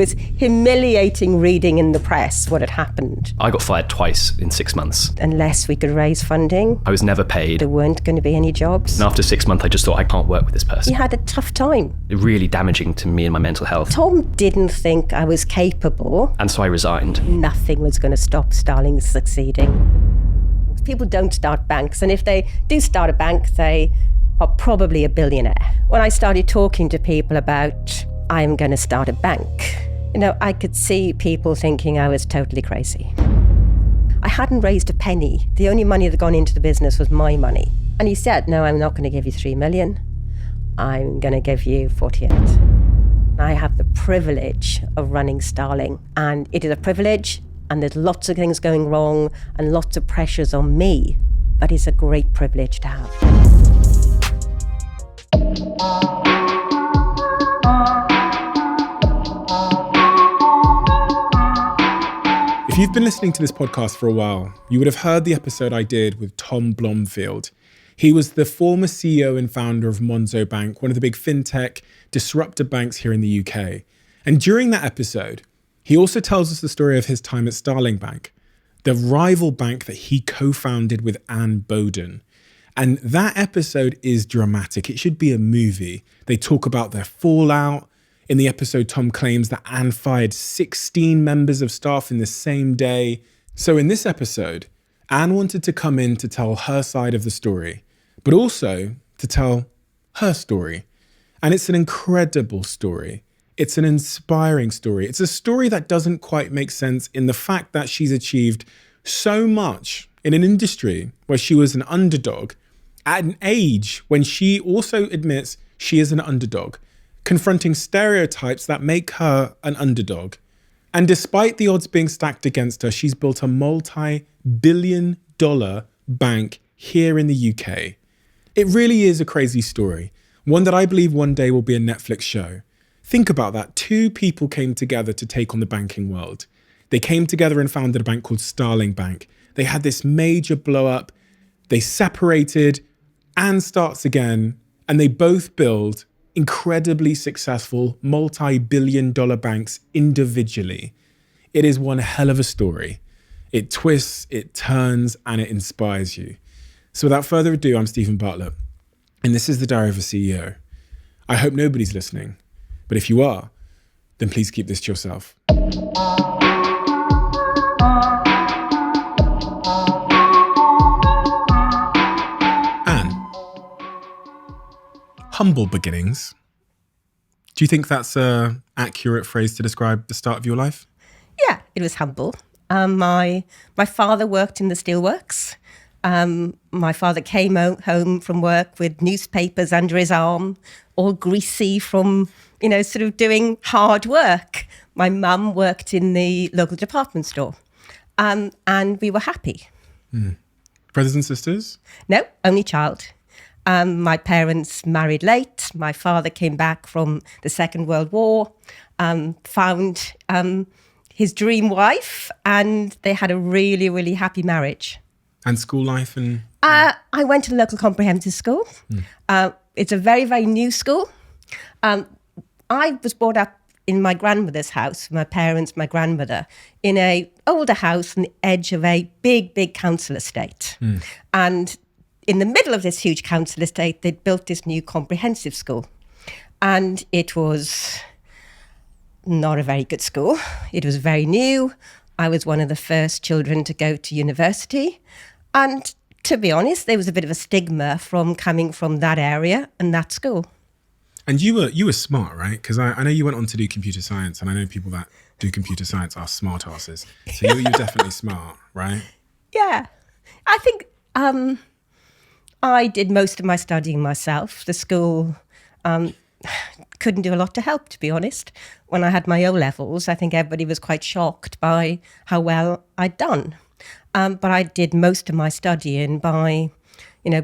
was humiliating reading in the press what had happened. I got fired twice in 6 months. Unless we could raise funding, I was never paid. there weren't going to be any jobs. And after 6 months, I just thought, I can't work with this person. You had a tough time. Really damaging to me and my mental health. Tom didn't think I was capable. And so I resigned. Nothing was going to stop Starling succeeding. People don't start banks, and if they do start a bank, they are probably a billionaire. When I started talking to people about, I'm going to start a bank, I could see people thinking I was totally crazy. I hadn't raised a penny. The only money that had gone into the business was my money. And he said, no, I'm not going to give you 3 million. I'm going to give you 48. I have the privilege of running Starling, and it is a privilege, and there's lots of things going wrong and lots of pressures on me, but it's a great privilege to have. If you've been listening to this podcast for a while, you would have heard the episode I did with Tom Blomfield. He was the former CEO and founder of Monzo Bank, one of the big fintech disruptor banks here in the UK. And during that episode, he also tells us the story of his time at Starling Bank, the rival bank that he co-founded with Boden. And that episode is dramatic. It should be a movie. They talk about their fallout. In the episode, Tom claims that Anne fired 16 members of staff in the same day. So in this episode, Anne wanted to come in to tell her side of the story, but also to tell her story. And it's an incredible story. It's an inspiring story. It's a story that doesn't quite make sense in the fact that she's achieved so much in an industry where she was an underdog at an age when she also admits she is an underdog, confronting stereotypes that make her an underdog. And despite the odds being stacked against her, she's built a multi-billion-dollar bank here in the UK. It really is a crazy story, one that I believe one day will be a Netflix show. Think about that. 2 people came together to take on the banking world. They came together and founded a bank called Starling Bank. They had this major blow up. They separated and starts again, and they both build incredibly successful multi-billion-dollar banks individually. It is one hell of a story. It twists, it turns, and it inspires you. So without further ado, I'm Stephen Bartlett, and this is the Diary of a CEO. I hope nobody's listening, but if you are, then please keep this to yourself. Humble beginnings. Do you think that's an accurate phrase to describe the start of your life? Yeah, it was humble. My father worked in the steelworks. My father came home from work with newspapers under his arm, all greasy from, sort of doing hard work. My mum worked in the local department store, and we were happy. Brothers and sisters? No, only child. My parents married late. My father came back from the Second World War, found his dream wife, and they had a really, really happy marriage. And school life? I went to the local comprehensive school. It's a very, very new school. I was brought up in my grandmother's house, my parents, my grandmother, in an older house on the edge of a big, big council estate. And in the middle of this huge council estate, they'd built this new comprehensive school. And it was not a very good school. It was very new. I was one of the first children to go to university. And to be honest, there was a bit of a stigma from coming from that area and that school. And you were smart, right? Because I know you went on to do computer science, and I know people that do computer science are smart asses. So you're definitely smart, right? Yeah. I think I did most of my studying myself. The school couldn't do a lot to help, to be honest. When I had my O-levels, I think everybody was quite shocked by how well I'd done. But I did most of my studying by,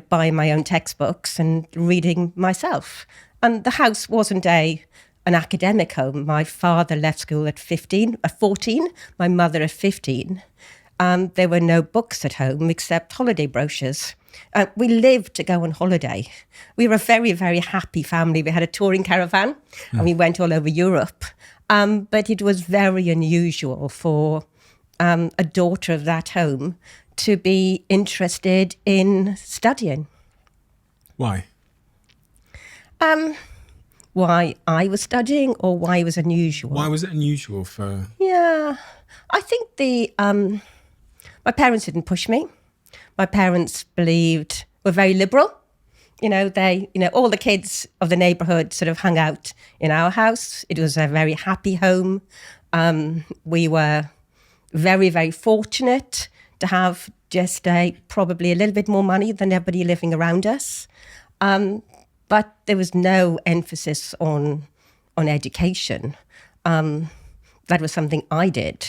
buying my own textbooks and reading myself. And the house wasn't an academic home. My father left school at 14, my mother at 15. There were no books at home except holiday brochures. We lived to go on holiday. We were a very, very happy family. We had a touring caravan and we went all over Europe. But it was very unusual for a daughter of that home to be interested in studying. Why? Why I was studying or why it was unusual? Why was it unusual for... Yeah, I think my parents didn't push me. My parents were very liberal. All the kids of the neighbourhood sort of hung out in our house. It was a very happy home. We were very, very fortunate to have just probably a little bit more money than everybody living around us. But there was no emphasis on education. That was something I did.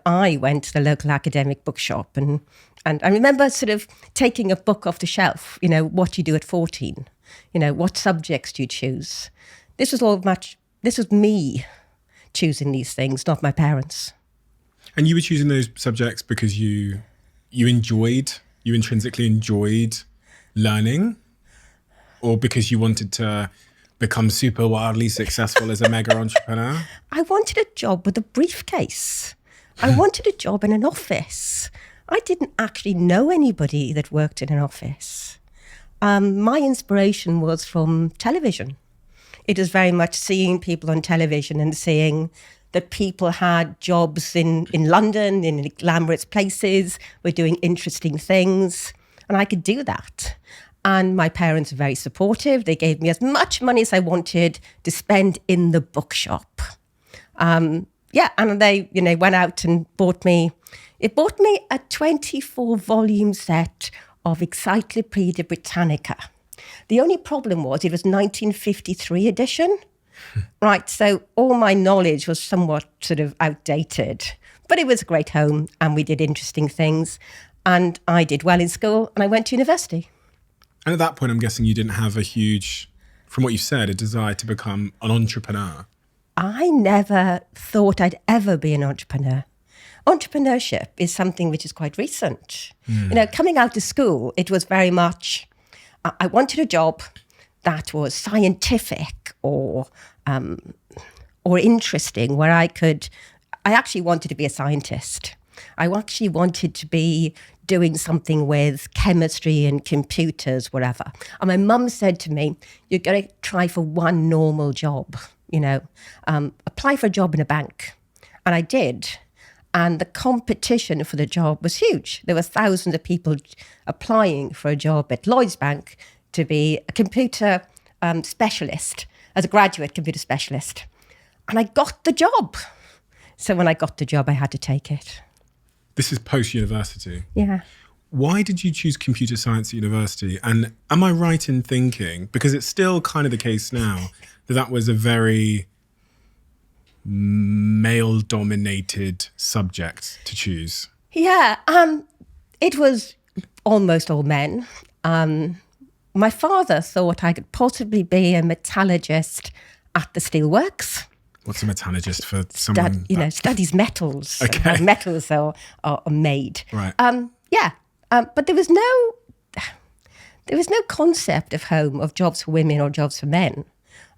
I went to the local academic bookshop and I remember sort of taking a book off the shelf, what you do at 14, what subjects do you choose? This was me choosing these things, not my parents. And you were choosing those subjects because you intrinsically enjoyed learning, or because you wanted to become super wildly successful as a mega entrepreneur? I wanted a job with a briefcase. I wanted a job in an office. I didn't actually know anybody that worked in an office. My inspiration was from television. It was very much seeing people on television and seeing that people had jobs in London, in glamorous places, were doing interesting things, and I could do that. And my parents were very supportive. They gave me as much money as I wanted to spend in the bookshop. And they, went out and bought me a 24-volume set of Encyclopedia Britannica. The only problem was it was 1953 edition. Right, so all my knowledge was somewhat sort of outdated. But it was a great home and we did interesting things. And I did well in school and I went to university. And at that point, I'm guessing you didn't have from what you said, a desire to become an entrepreneur. I never thought I'd ever be an entrepreneur. Entrepreneurship is something which is quite recent. Coming out of school, it was very much, I wanted a job that was scientific or interesting, where I actually wanted to be a scientist. I actually wanted to be doing something with chemistry and computers, whatever. And my mum said to me, you're going to try for one normal job, apply for a job in a bank. And I did. And the competition for the job was huge. There were thousands of people applying for a job at Lloyds Bank to be a computer specialist, as a graduate computer specialist. And I got the job. So when I got the job, I had to take it. This is post-university. Yeah. Why did you choose computer science at university? And am I right in thinking, because it's still kind of the case now, that was a very male-dominated subject to choose? Yeah, it was almost all men. My father thought I could possibly be a metallurgist at the steelworks. What's a metallurgist for someone? Studies metals. Okay. How metals are made. Right. But there was no concept of jobs for women or jobs for men.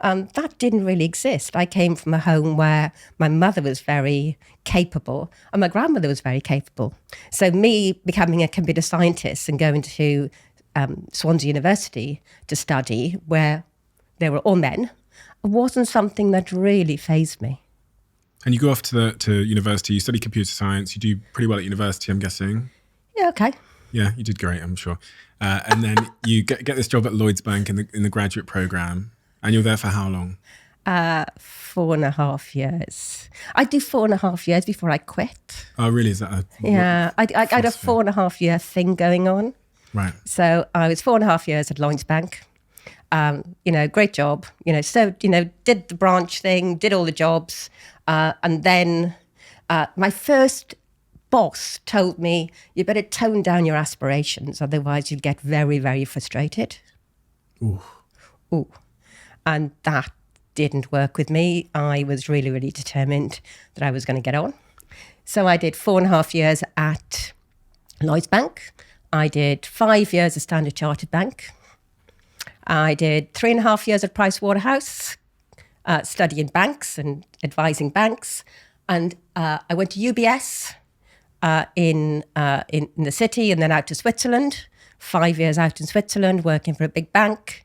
That didn't really exist. I came from a home where my mother was very capable and my grandmother was very capable. So me becoming a computer scientist and going to Swansea University to study, where they were all men, wasn't something that really fazed me. And you go off to university, you study computer science, you do pretty well at university, I'm guessing. Yeah, okay. Yeah, you did great, I'm sure. And then you get this job at Lloyds Bank in the graduate programme, and you're there for how long? 4.5 years. I do 4.5 years before I quit. Oh, really? Is that I had a 4.5 year thing going on. Right. So I was 4.5 years at Lloyds Bank. Great job. Did the branch thing, did all the jobs. And then my first boss told me, you better tone down your aspirations, otherwise you'll get very, very frustrated. Ooh. And that didn't work with me. I was really, really determined that I was going to get on. So I did 4.5 years at Lloyds Bank. I did 5 years at Standard Chartered Bank. I did 3.5 years at Price Waterhouse, studying banks and advising banks. And I went to UBS in the city and then out to Switzerland. 5 years out in Switzerland, working for a big bank.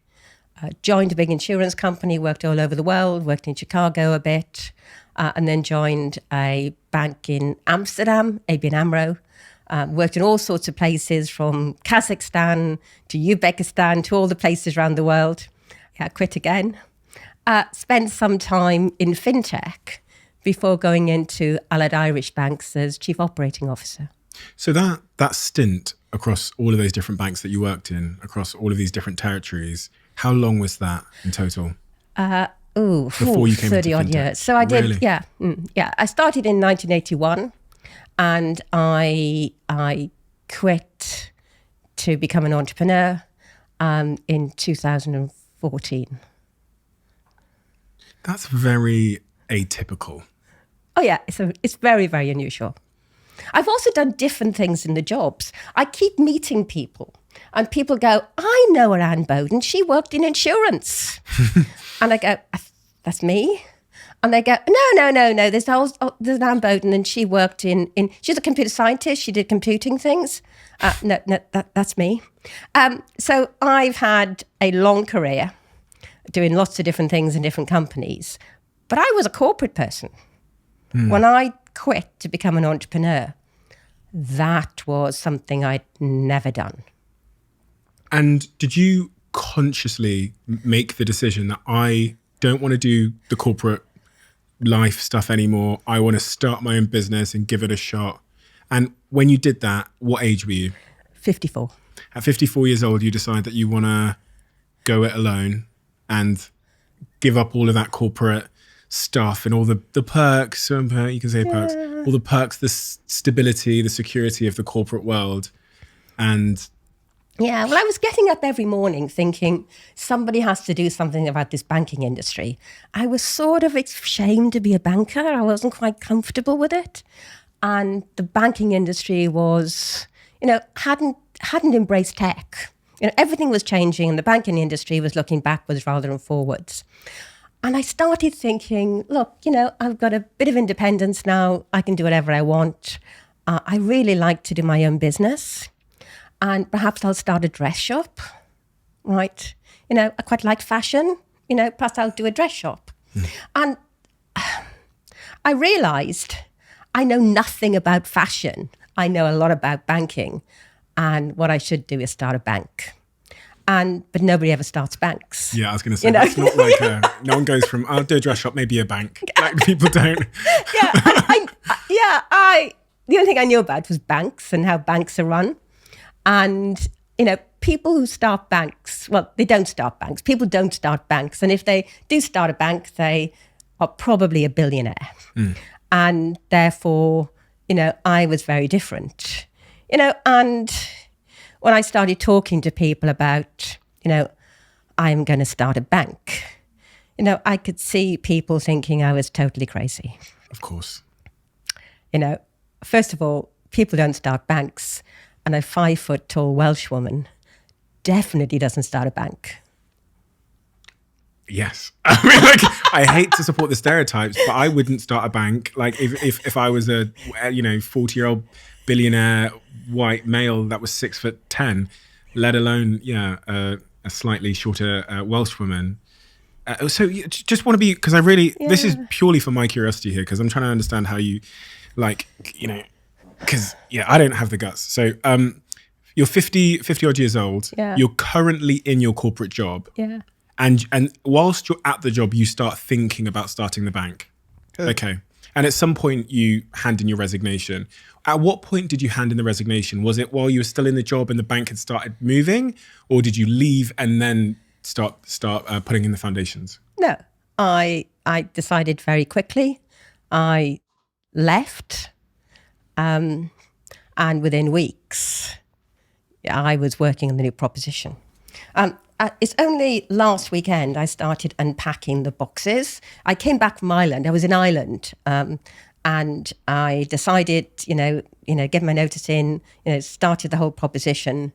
Joined a big insurance company, worked all over the world, worked in Chicago a bit, and then joined a bank in Amsterdam, ABN AMRO. Worked in all sorts of places from Kazakhstan to Uzbekistan to all the places around the world. Quit again. Spent some time in fintech before going into Allied Irish Banks as Chief Operating Officer. So that stint across all of those different banks that you worked in, across all of these different territories, how long was that in total? Before you came 30 odd years. So I did, really? Yeah. I started in 1981 and I quit to become an entrepreneur in 2014. That's very atypical. Oh yeah, it's very, very unusual. I've also done different things in the jobs. I keep meeting people and people go, I know Anne Boden, she worked in insurance. And I go, that's me? And they go, no, there's Anne Boden and she worked in she's a computer scientist, she did computing things. No, that's me. So I've had a long career doing lots of different things in different companies, but I was a corporate person. When I quit to become an entrepreneur, that was something I'd never done. And did you consciously make the decision that I don't want to do the corporate life stuff anymore, I want to start my own business and give it a shot? And when you did that, what age were you? 54. At 54 years old, you decide that you want to go it alone and give up all of that corporate stuff and all the perks, you can say perks, all the perks, the stability, the security of the corporate world. And yeah, well, I was getting up every morning thinking somebody has to do something about this banking industry. I was sort of ashamed to be a banker. I wasn't quite comfortable with it. And the banking industry was, hadn't embraced tech. Everything was changing and the banking industry was looking backwards rather than forwards. And I started thinking, look, I've got a bit of independence now. I can do whatever I want. I really like to do my own business. And perhaps I'll start a dress shop, right? I quite like fashion, perhaps I'll do a dress shop. And I realized I know nothing about fashion. I know a lot about banking. And what I should do is start a bank. But nobody ever starts banks. Yeah, I was going to say, that's not like no one goes from, I'll do a dress shop, maybe a bank. Like people don't. The only thing I knew about was banks and how banks are run. And, people who start banks, well, they don't start banks. People don't start banks. And if they do start a bank, they are probably a billionaire. And therefore, I was very different. And when I started talking to people about, I'm going to start a bank, I could see people thinking I was totally crazy. Of course. First of all, people don't start banks. And a 5-foot-tall Welsh woman definitely doesn't start a bank. Yes. I hate to support the stereotypes, but I wouldn't start a bank. Like if I was a 40-year-old billionaire white male that was 6'10", let alone a slightly shorter Welsh woman. So you just want to be, because this is purely for my curiosity here, because I'm trying to understand how you because I don't have the guts. So you're 50 odd years old. Yeah. You're currently in your corporate job. Yeah. And whilst you're at the job, you start thinking about starting the bank. Good. Okay. And at some point you hand in your resignation. At what point did you hand in the resignation? Was it while you were still in the job and the bank had started moving, or did you leave and then start putting in the foundations? No, I decided very quickly. I left, and within weeks, I was working on the new proposition. It's only last weekend I started unpacking the boxes. I came back from Ireland. I was in Ireland, and And I decided, give my notice in, started the whole proposition,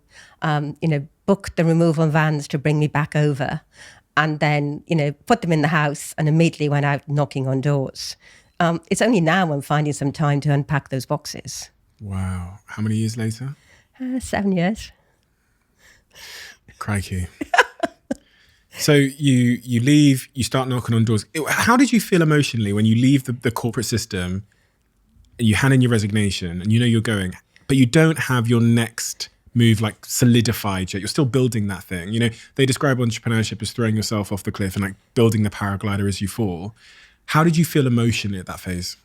booked the removal vans to bring me back over, and then, put them in the house and immediately went out knocking on doors. It's only now I'm finding some time to unpack those boxes. Wow. How many years later? 7 years. Crikey. So you leave, you start knocking on doors. How did you feel emotionally when you leave the corporate system and you hand in your resignation and you're going, but you don't have your next move like solidified yet? You're still building that thing. They describe entrepreneurship as throwing yourself off the cliff and like building the paraglider as you fall. How did you feel emotionally at that phase?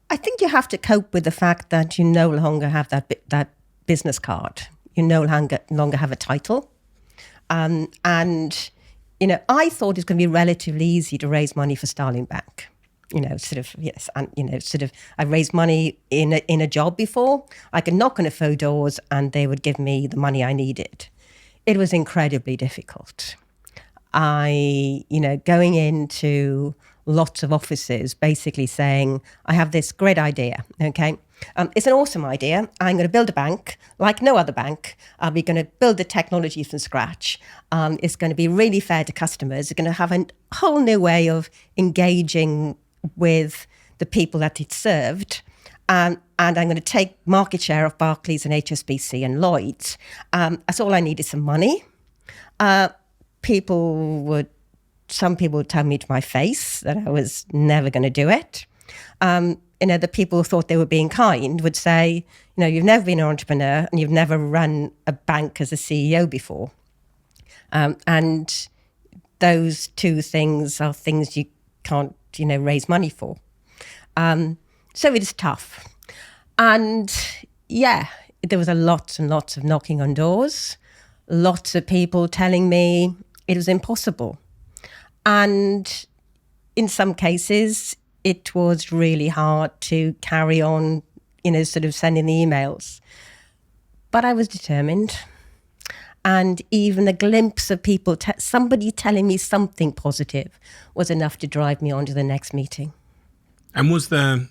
I think you have to cope with the fact that you no longer have that business card. You no longer have a title. I thought it's going to be relatively easy to raise money for Starling Bank. I've raised money in a job before. I could knock on a few doors and they would give me the money I needed. It was incredibly difficult. Going into lots of offices, basically saying, I have this great idea, okay? It's an awesome idea. I'm going to build a bank like no other bank. We're going to build the technology from scratch. It's going to be really fair to customers. It's going to have a whole new way of engaging with the people that it's served. And I'm going to take market share of Barclays and HSBC and Lloyds. That's all I need is some money. Some people would tell me to my face that I was never going to do it. The people who thought they were being kind would say, you've never been an entrepreneur and you've never run a bank as a CEO before. And those two things are things you can't, raise money for. So it is tough. And there was lots and lots of knocking on doors, lots of people telling me it was impossible. And in some cases, it was really hard to carry on, sort of sending the emails. But I was determined. And even a glimpse of people, somebody telling me something positive was enough to drive me on to the next meeting. And was there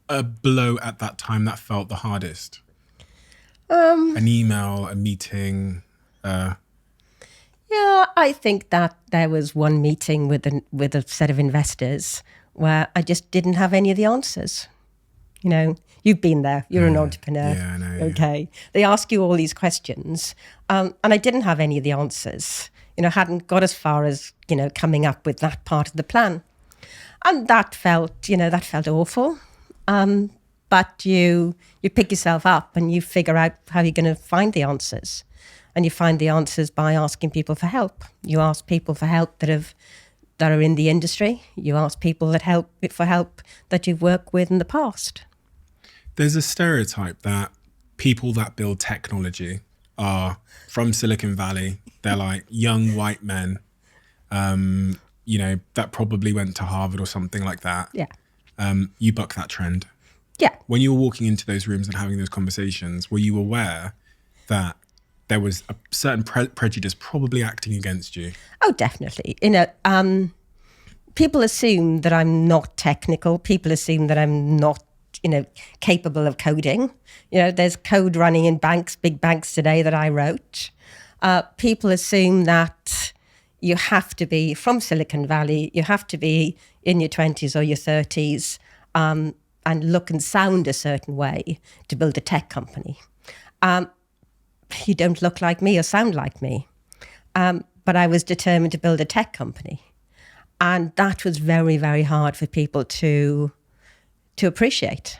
a blow at that time that felt the hardest? An email, a meeting? Yeah, I think that there was one meeting with a set of investors where I just didn't have any of the answers. You've been there. You're an entrepreneur. Yeah, I know. Okay. They ask you all these questions, and I didn't have any of the answers. Hadn't got as far as coming up with that part of the plan, and that felt awful. But you pick yourself up and you figure out how you're going to find the answers, and you find the answers by asking people for help. You ask people for help that are in the industry. You ask people for help that you've worked with in the past. There's a stereotype that people that build technology are from Silicon Valley. They're like young white men, that probably went to Harvard or something like that. Yeah. You buck that trend. Yeah. When you were walking into those rooms and having those conversations, were you aware that there was a certain prejudice probably acting against you? Oh, definitely. People assume that I'm not technical. People assume that I'm not, capable of coding. There's code running in big banks today that I wrote. People assume that you have to be from Silicon Valley. You have to be in your 20s or your 30s and look and sound a certain way to build a tech company. You don't look like me or sound like me. But I was determined to build a tech company. And that was very, very hard for people to appreciate.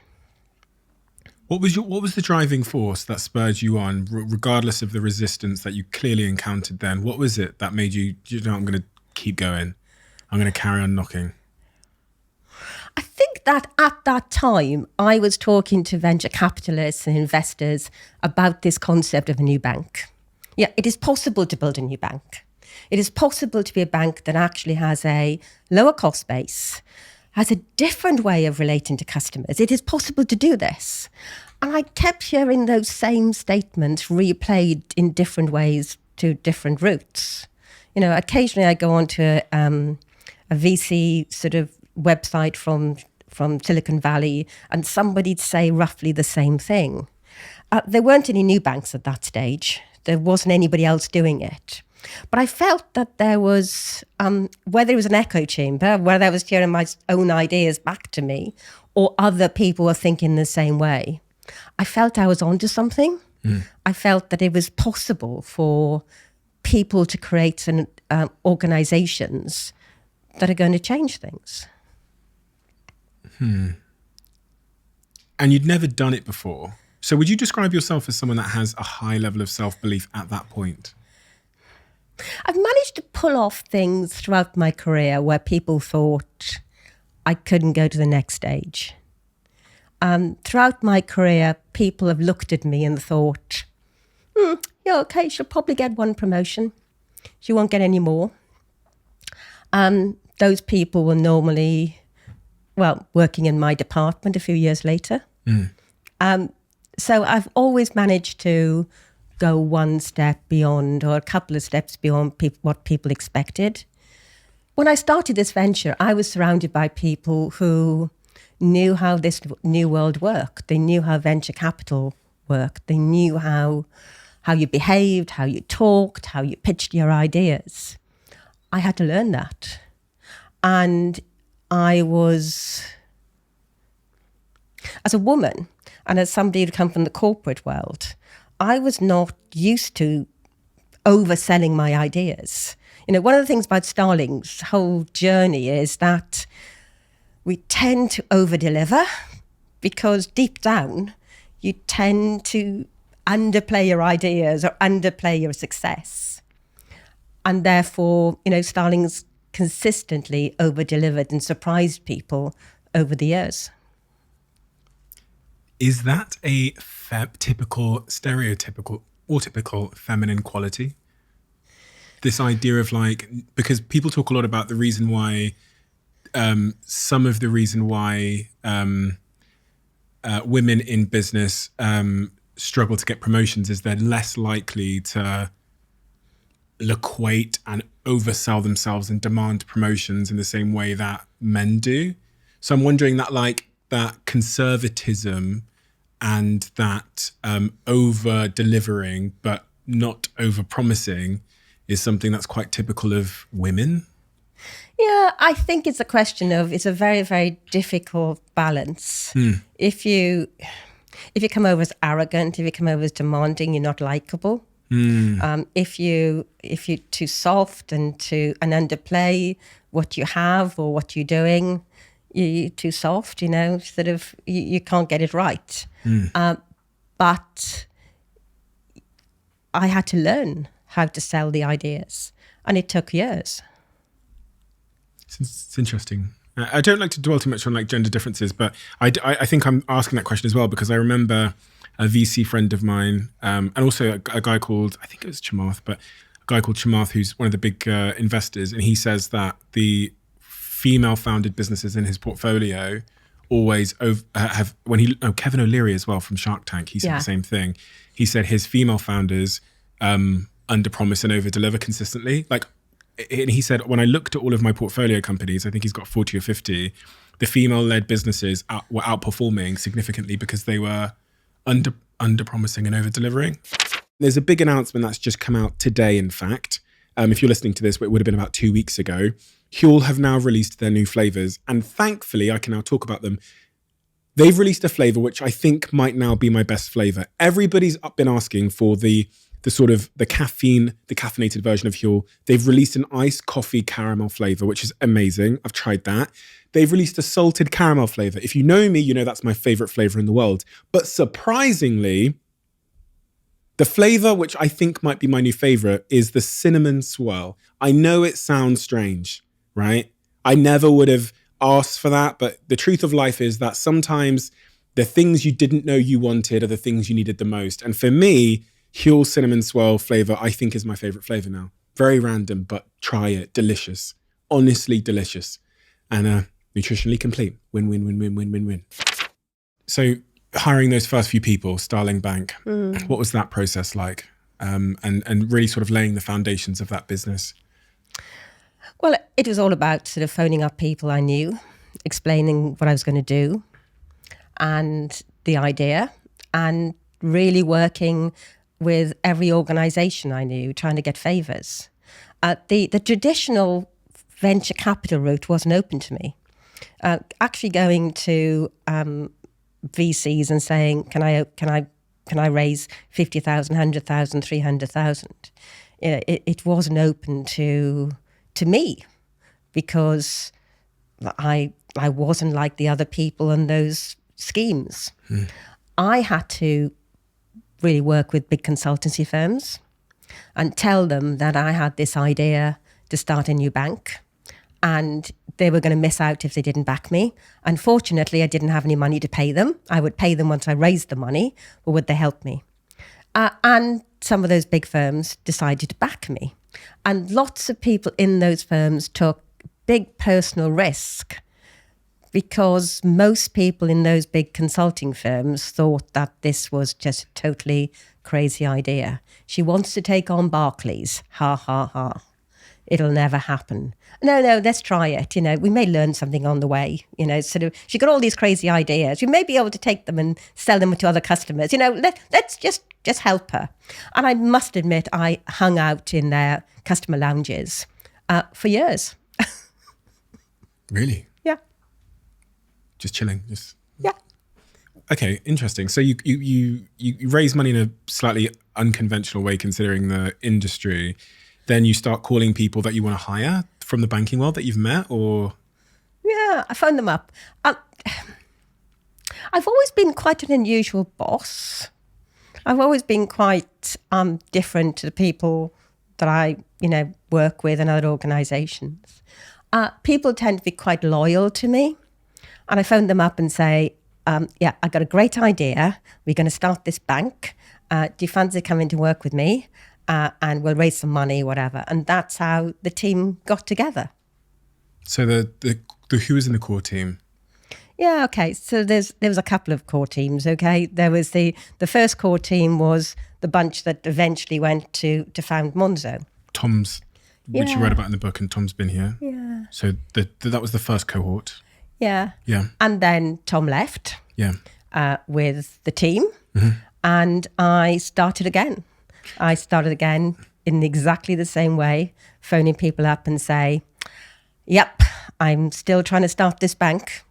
What was the driving force that spurred you on, regardless of the resistance that you clearly encountered then? What was it that made you, I'm going to keep going. I'm going to carry on knocking? I think that at that time, I was talking to venture capitalists and investors about this concept of a new bank. Yeah, it is possible to build a new bank. It is possible to be a bank that actually has a lower cost base, has a different way of relating to customers. It is possible to do this. And I kept hearing those same statements replayed in different ways to different routes. Occasionally I go onto a VC sort of website from from Silicon Valley, and somebody'd say roughly the same thing. There weren't any new banks at that stage. There wasn't anybody else doing it. But I felt that there was, whether it was an echo chamber, whether I was hearing my own ideas back to me, or other people were thinking the same way, I felt I was onto something. I felt that it was possible for people to create organizations that are going to change things. And you'd never done it before. So would you describe yourself as someone that has a high level of self-belief at that point? I've managed to pull off things throughout my career where people thought I couldn't go to the next stage. Throughout my career, people have looked at me and thought, yeah, okay, she'll probably get one promotion. She won't get any more. Those people were normally, working in my department a few years later. So I've always managed to go one step beyond, or a couple of steps beyond what people expected. When I started this venture, I was surrounded by people who knew how this new world worked. They knew how venture capital worked. They knew how you behaved, how you talked, how you pitched your ideas. I had to learn that. And I was, as a woman, and as somebody who'd come from the corporate world, I was not used to overselling my ideas. One of the things about Starling's whole journey is that we tend to over-deliver because deep down, you tend to underplay your ideas or underplay your success. And therefore, Starling's consistently over-delivered and surprised people over the years. Is that a typical, stereotypical, or typical feminine quality? This idea of because people talk a lot about the reason why, some of the reason why women in business struggle to get promotions is they're less likely to equate and oversell themselves and demand promotions in the same way that men do. So I'm wondering that that conservatism and that over-delivering but not over-promising is something that's quite typical of women. Yeah, I think it's a very, very difficult balance. If you come over as arrogant, if you come over as demanding, you're not likable. If you're too soft and underplay what you have or what you're doing, you're too soft, you can't get it right. But I had to learn how to sell the ideas, and it took years. It's interesting. I don't like to dwell too much on gender differences, but I think I'm asking that question as well because I remember a VC friend of mine, and also a guy called, I think it was Chamath, but a guy called Chamath, who's one of the big investors, and he says that the female-founded businesses in his portfolio always have, Kevin O'Leary as well from Shark Tank, he said the same thing. He said his female founders under-promise and over-deliver consistently. And he said, when I looked at all of my portfolio companies, I think he's got 40 or 50, the female-led businesses were outperforming significantly because they were under-promising and over-delivering. There's a big announcement that's just come out today, in fact. If you're listening to this, it would have been about 2 weeks ago. Huel have now released their new flavors, and thankfully, I can now talk about them. They've released a flavor which I think might now be my best flavor. Everybody's been asking for the caffeinated version of Huel. They've released an iced coffee caramel flavor, which is amazing. I've tried that. They've released a salted caramel flavor. If you know me, you know that's my favorite flavor in the world. But surprisingly, the flavor which I think might be my new favorite is the cinnamon swirl. I know it sounds strange, right? I never would have asked for that, but the truth of life is that sometimes the things you didn't know you wanted are the things you needed the most. And for me, Huel cinnamon swirl flavor, I think is my favorite flavor now. Very random, but try it. Delicious. Honestly delicious. And nutritionally complete. Win, win, win, win, win, win, win. So hiring those first few people, Starling Bank, what was that process like? And really sort of laying the foundations of that business? Well, it was all about sort of phoning up people I knew explaining what I was going to do and the idea, and really working with every organisation I knew, trying to get favours. The traditional venture capital route wasn't open to me. Actually going to VCs and saying, can I raise 50,000, 100,000, 300,000? It wasn't open to me, because I wasn't like the other people in those schemes. I had to really work with big consultancy firms and tell them that I had this idea to start a new bank, and they were going to miss out if they didn't back me. Unfortunately, I didn't have any money to pay them. I would pay them once I raised the money, but would they help me? And some of those big firms decided to back me. And lots of people in those firms took big personal risk, because most people in those big consulting firms thought that this was just a totally crazy idea. She wants to take on Barclays. Ha, ha, ha. It'll never happen. No, let's try it. We may learn something on the way. She got all these crazy ideas. We may be able to take them and sell them to other customers. Let's just help her. And I must admit, I hung out in their customer lounges for years. Really? Yeah. Just chilling. Yeah. Okay, interesting. So you raise money in a slightly unconventional way, considering the industry. Then you start calling people that you want to hire from the banking world that you've met, or? Yeah, I phoned them up. I've always been quite an unusual boss. I've always been quite different to the people that I, work with in other organisations. People tend to be quite loyal to me. And I phoned them up and say, I got a great idea. We're going to start this bank. Do you fancy coming to work with me? And we'll raise some money, whatever. And that's how the team got together. So the who was in the core team? Yeah, okay. So there was a couple of core teams, okay? There was the first core team was the bunch that eventually went to found Monzo. Tom's, which you read about in the book, and Tom's been here. Yeah. So that was the first cohort. Yeah. Yeah. And then Tom left. Yeah. With the team. Mm-hmm. And I started again. In exactly the same way, phoning people up and say, yep, I'm still trying to start this bank.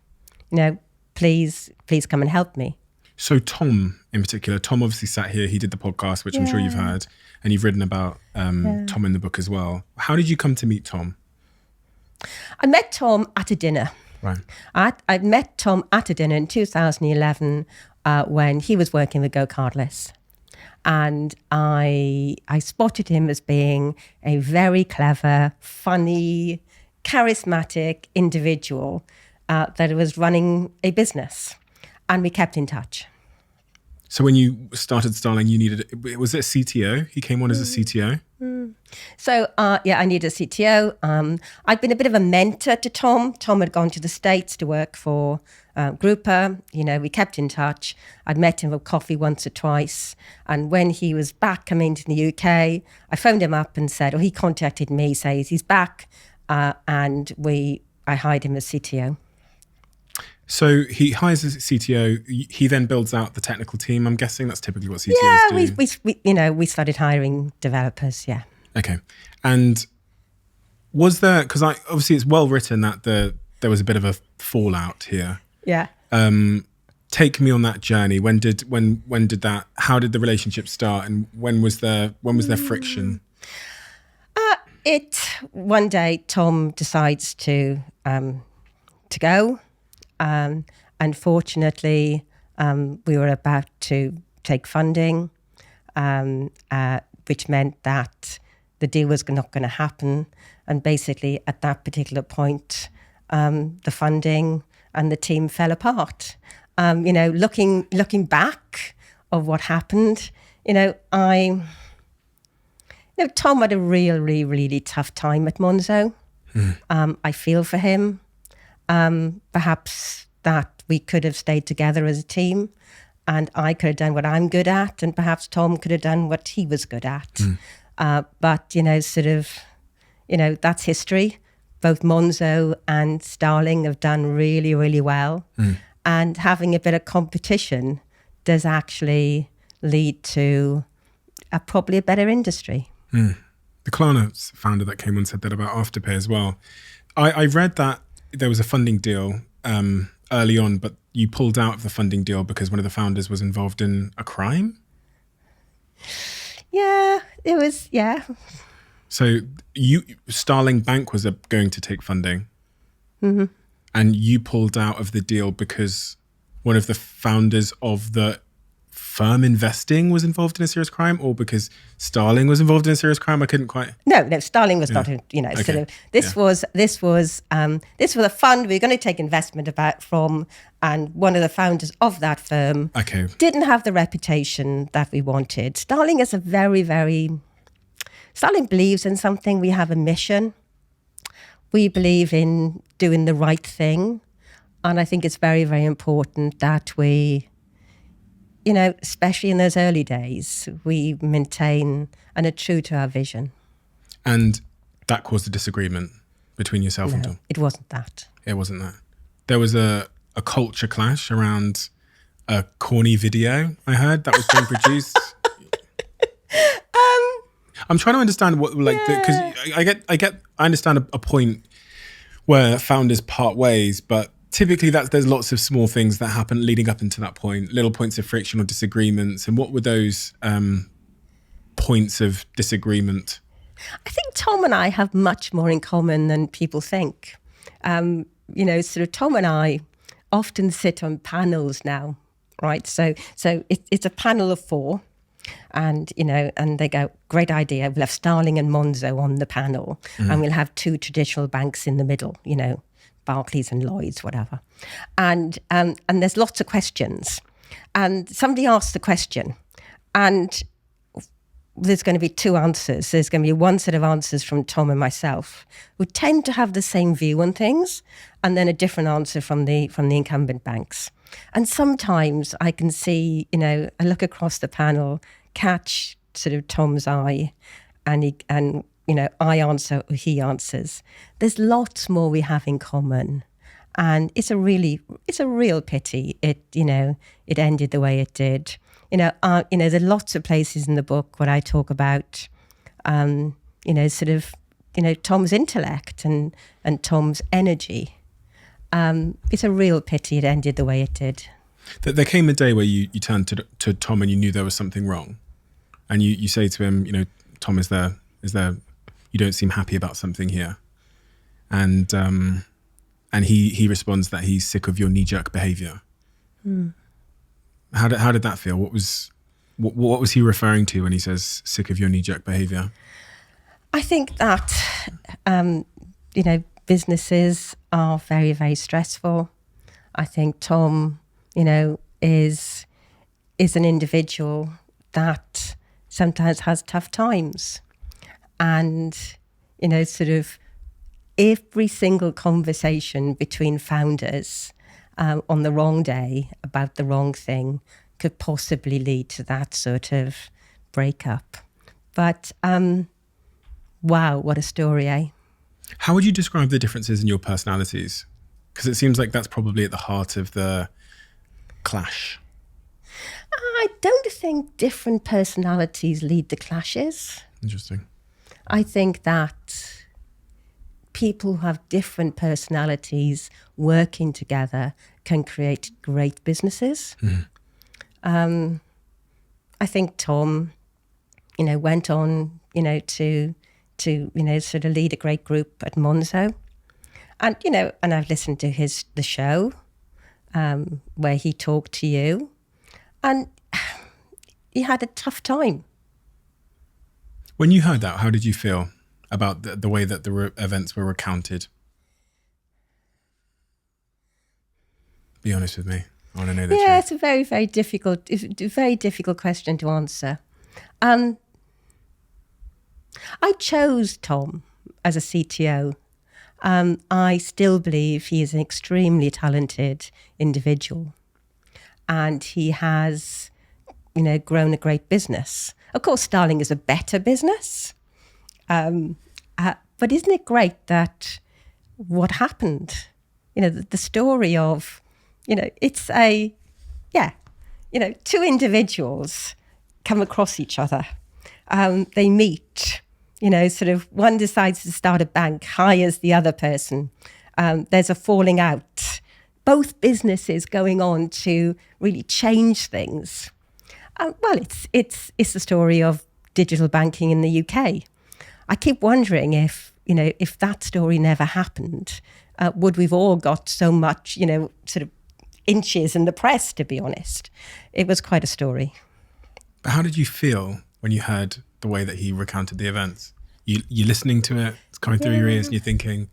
Please come and help me. So Tom in particular, Tom obviously sat here, he did the podcast, which I'm sure you've heard, and you've written about Tom in the book as well. How did you come to meet Tom? I met Tom at a dinner. Right. I met Tom at a dinner in 2011 when he was working with Go Cardless. And I spotted him as being a very clever, funny, charismatic individual that was running a business. And we kept in touch. So when you started Starling, was it a CTO? He came on as a CTO? So, I needed a CTO. I've been a bit of a mentor to Tom. Tom had gone to the States to work for Grouper. We kept in touch. I'd met him for coffee once or twice. And when he was back coming to the UK, I phoned him up and said, he contacted me, says he's back. And I hired him as CTO. So he hires a CTO. He then builds out the technical team. I'm guessing that's typically what CTOs do. We started hiring developers. Yeah. Okay. And was there? Because obviously it's well written that there was a bit of a fallout here. Yeah. Take me on that journey. When did that? How did the relationship start? And when was there friction? One day Tom decides to go. Unfortunately, we were about to take funding, which meant that the deal was not going to happen. And basically, at that particular point, the funding and the team fell apart. Looking back of what happened, Tom had a really, really tough time at Monzo. I feel for him. Perhaps that we could have stayed together as a team, and I could have done what I'm good at, and perhaps Tom could have done what he was good at. But that's history. both Monzo and Starling have done really, really well. And having a bit of competition does actually lead to probably a better industry. The Klarna founder that came on said that about Afterpay as well. I read that there was a funding deal early on, but you pulled out of the funding deal because one of the founders was involved in a crime? Yeah, it was, yeah. So Starling Bank was going to take funding, and you pulled out of the deal because one of the founders of the firm investing was involved in a serious crime, or because Starling was involved in a serious crime? I couldn't quite. No, Starling was not. Okay. Sort of. This was a fund we were going to take investment from, and one of the founders of that firm didn't have the reputation that we wanted. Starling is Starling believes in something. We have a mission. We believe in doing the right thing, and I think it's very, very important that we, especially in those early days, we maintain and are true to our vision. And that caused a disagreement between yourself and Tom? It wasn't that. It wasn't that. There was a culture clash around a corny video, I heard, that was being produced. I'm trying to understand what, because I understand a point where founders part ways, but typically there's lots of small things that happen leading up into that point, little points of friction or disagreements. And what were those points of disagreement? I think Tom and I have much more in common than people think. Tom and I often sit on panels now, right? So it's a panel of 4. And, and they go, great idea. We'll have Starling and Monzo on the panel, and we'll have 2 traditional banks in the middle, Barclays and Lloyds, whatever. And there's lots of questions. And somebody asks the question, and there's going to be 2 answers. There's going to be one set of answers from Tom and myself, who tend to have the same view on things, and then a different answer from the incumbent banks. And sometimes I can see, I look across the panel, catch sort of Tom's eye, and I answer or he answers. There's lots more we have in common, and it's a real pity it ended the way it did. There are lots of places in the book where I talk about, Tom's intellect and Tom's energy. It's a real pity it ended the way it did. There came a day where you turned to Tom and you knew there was something wrong, and you say to him, Tom, is there? You don't seem happy about something here, and he responds that he's sick of your knee-jerk behaviour. How did that feel? What was he referring to when he says sick of your knee-jerk behaviour? I think that businesses are very, very stressful. I think Tom, is an individual that sometimes has tough times. And, every single conversation between founders on the wrong day about the wrong thing could possibly lead to that sort of breakup. But, wow, what a story, eh? How would you describe the differences in your personalities? Because it seems like that's probably at the heart of the clash. I don't think different personalities lead to clashes. Interesting. I think that people who have different personalities working together can create great businesses. I think Tom, went on, to sort of lead a great group at Monzo. And, and I've listened to the show where he talked to you, and he had a tough time. When you heard that, how did you feel about the way that the events were recounted? Be honest with me. I want to know the truth. Yeah, it's a very, very difficult question to answer. I chose Tom as a CTO. I still believe he is an extremely talented individual, and he has, grown a great business. Of course, Starling is a better business, but isn't it great that what happened. The story of, it's two individuals come across each other. They meet, sort of one decides to start a bank, hires the other person. There's a falling out. Both businesses going on to really change things. It's the story of digital banking in the UK. I keep wondering if that story never happened, would we've all got so much, sort of inches in the press, to be honest. It was quite a story. But how did you feel when you heard the way that he recounted the events? You're listening to it, it's coming through your ears and you're thinking...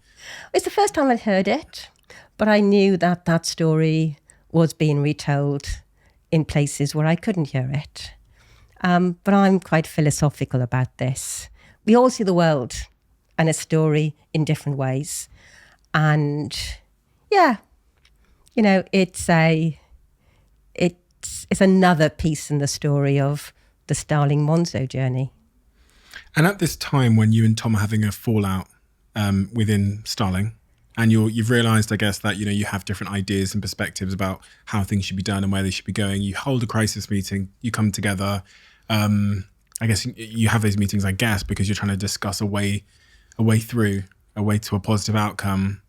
It's the first time I'd heard it, but I knew that story was being retold in places where I couldn't hear it. But I'm quite philosophical about this. We all see the world and a story in different ways. And it's another piece in the story of the Starling Monzo journey. And at this time when you and Tom are having a fallout within Starling, and you've realised, I guess, that you have different ideas and perspectives about how things should be done and where they should be going. You hold a crisis meeting, you come together. I guess you have those meetings, I guess, because you're trying to discuss a way to a positive outcome.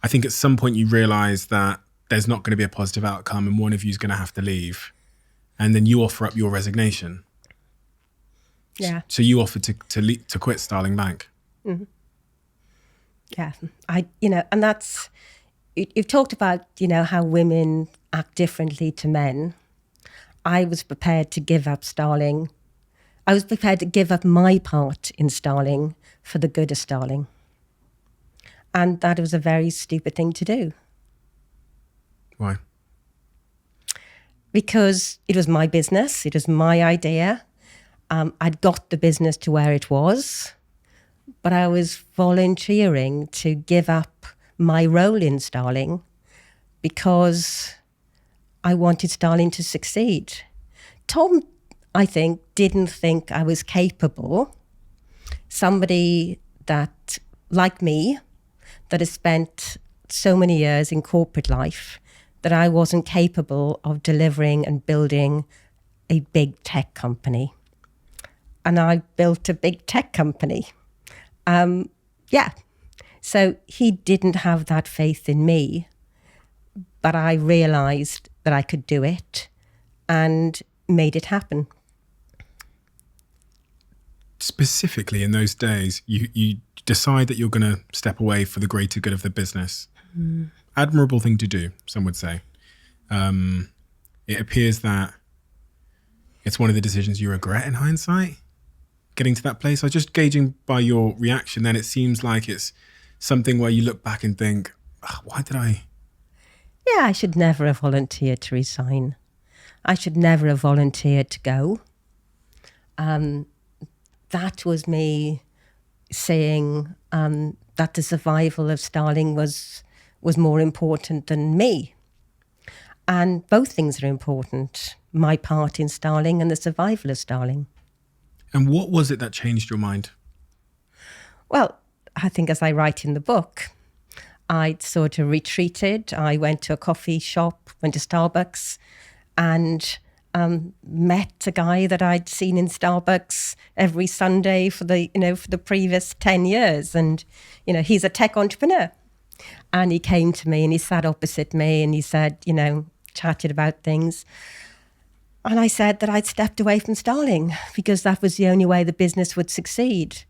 I think at some point you realise that there's not going to be a positive outcome and one of you is going to have to leave. And then you offer up your resignation. Yeah. So you offered to quit Starling Bank. Mm-hmm. Yeah. And that's, you've talked about, how women act differently to men. I was prepared to give up Starling. I was prepared to give up my part in Starling for the good of Starling. And that was a very stupid thing to do. Why? Because it was my business. It was my idea. I'd got the business to where it was, but I was volunteering to give up my role in Starling because I wanted Starling to succeed. Tom, I think, didn't think I was capable. Somebody that, like me, that has spent so many years in corporate life, that I wasn't capable of delivering and building a big tech company. And I built a big tech company. So he didn't have that faith in me, but I realised that I could do it and made it happen. Specifically in those days, you decide that you're going to step away for the greater good of the business. Mm. Admirable thing to do, some would say. It appears that it's one of the decisions you regret in hindsight, getting to that place. I was just gauging by your reaction then, it seems like it's something where you look back and think, why did I? Yeah, I should never have volunteered to resign. I should never have volunteered to go. That was me saying that the survival of Starling was more important than me. And both things are important, my part in Starling and the survival of Starling. And what was it that changed your mind? Well, I think as I write in the book, I sort of retreated. I went to a coffee shop, went to Starbucks, and met a guy that I'd seen in Starbucks every Sunday for the previous 10 years. And, he's a tech entrepreneur. And he came to me and he sat opposite me and he said, chatted about things. And I said that I'd stepped away from Starling because that was the only way the business would succeed.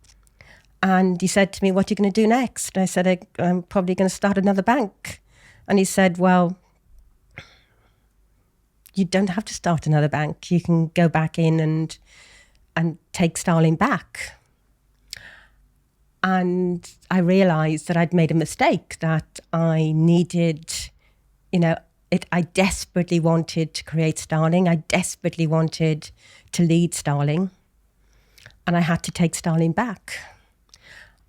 And he said to me, what are you going to do next? And I said, I'm probably going to start another bank. And he said, well, you don't have to start another bank. You can go back in and take Starling back. And I realised that I'd made a mistake, that I needed, I desperately wanted to create Starling. I desperately wanted to lead Starling. And I had to take Starling back.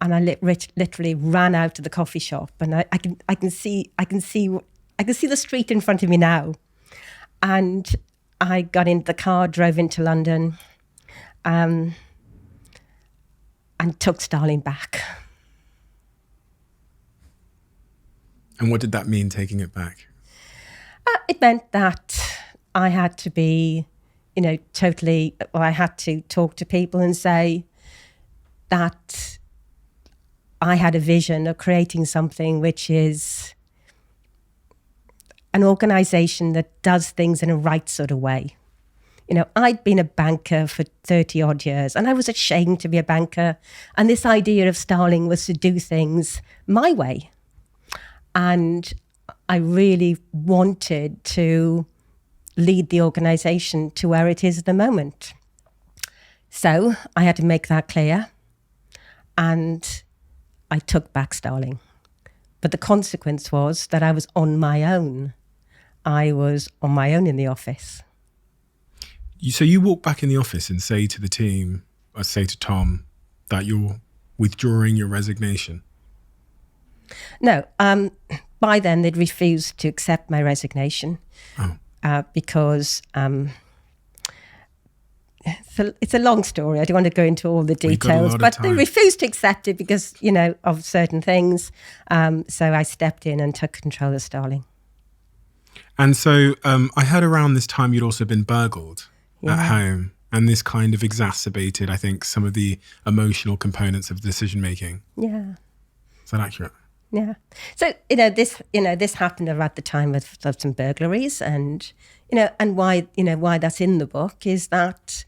And I literally ran out of the coffee shop, and I can see the street in front of me now. And I got into the car, drove into London, and took Starling back. And what did that mean, taking it back? It meant that I had to be, I had to talk to people and say that I had a vision of creating something which is an organisation that does things in a right sort of way. I'd been a banker for 30 odd years and I was ashamed to be a banker. And this idea of Starling was to do things my way. And I really wanted to lead the organisation to where it is at the moment. So I had to make that clear. And I took back Starling. But the consequence was that I was on my own. I was on my own in the office. So you walk back in the office and say to the team, or say to Tom, that you're withdrawing your resignation? No. By then, they'd refused to accept my resignation because it's a long story. I don't want to go into all the details, but they refused to accept it because, of certain things. So I stepped in and took control of Starling. And so I heard around this time you'd also been burgled at home. And this kind of exacerbated, I think, some of the emotional components of decision making. Yeah. Is that accurate? Yeah. So, this happened around the time of some burglaries and why that's in the book is that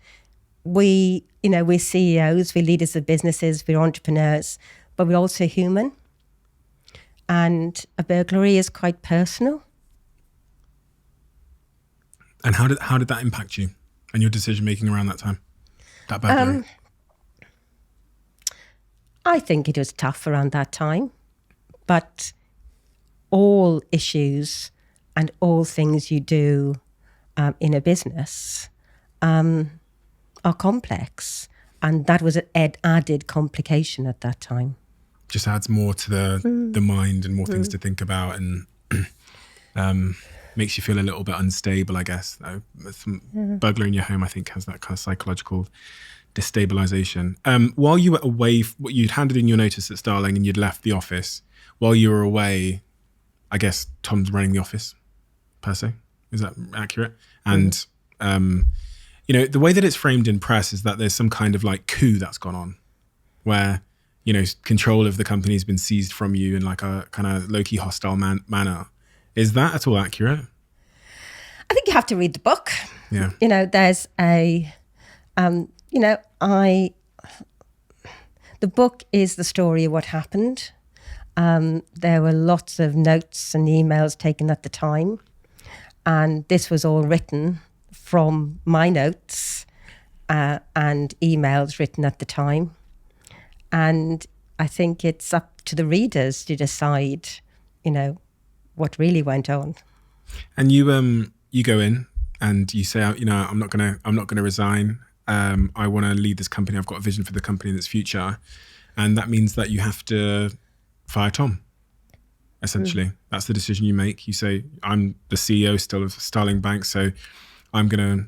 we're CEOs, we're leaders of businesses, we're entrepreneurs, but we're also human. And a burglary is quite personal. And how did that impact you and your decision making around that time? That burglary? I think it was tough around that time. But all issues and all things you do in a business are complex. And that was an added complication at that time. Just adds more to the mind and more things to think about and makes you feel a little bit unstable, I guess. Burglary in your home, I think, has that kind of psychological destabilization. While you were away, you'd handed in your notice at Starling and you'd left the office. While you were away, I guess Tom's running the office, per se. Is that accurate? And, the way that it's framed in press is that there's some kind of like coup that's gone on where, control of the company has been seized from you in like a kind of low-key hostile manner. Is that at all accurate? I think you have to read the book. Yeah. There's a, the book is the story of what happened. There were lots of notes and emails taken at the time. And this was all written from my notes and emails written at the time. And I think it's up to the readers to decide, what really went on. And you go in and you say, I'm not gonna resign. I want to lead this company. I've got a vision for the company and its future. And that means that you have to fire Tom, essentially. That's the decision you make. You say, I'm the CEO still of Starling Bank, so I'm gonna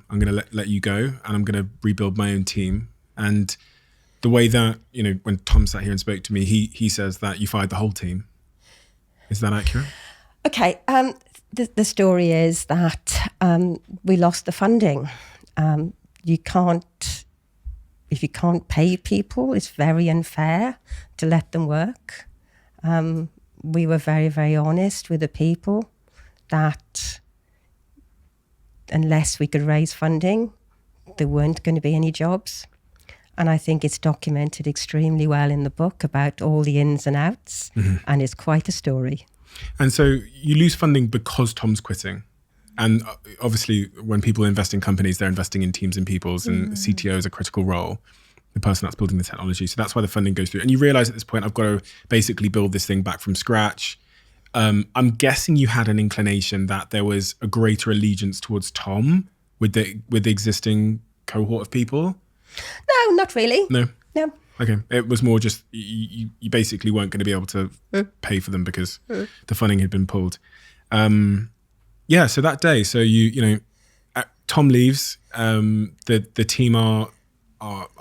let you go and I'm gonna rebuild my own team. And the way that, when Tom sat here and spoke to me, he says that you fired the whole team. Is that accurate? Okay. The story is that we lost the funding. If you can't pay people, it's very unfair to let them work. We were very, very honest with the people that unless we could raise funding, there weren't going to be any jobs. And I think it's documented extremely well in the book about all the ins and outs, and it's quite a story. And so you lose funding because Tom's quitting. And obviously, when people invest in companies, they're investing in teams and peoples, and CTO is a critical role, the person that's building the technology. So that's why the funding goes through. And you realize at this point, I've got to basically build this thing back from scratch. I'm guessing you had an inclination that there was a greater allegiance towards Tom with the existing cohort of people. No, not really. No. Okay. It was more just you basically weren't going to be able to pay for them because the funding had been pulled. So that day, so Tom leaves. The team are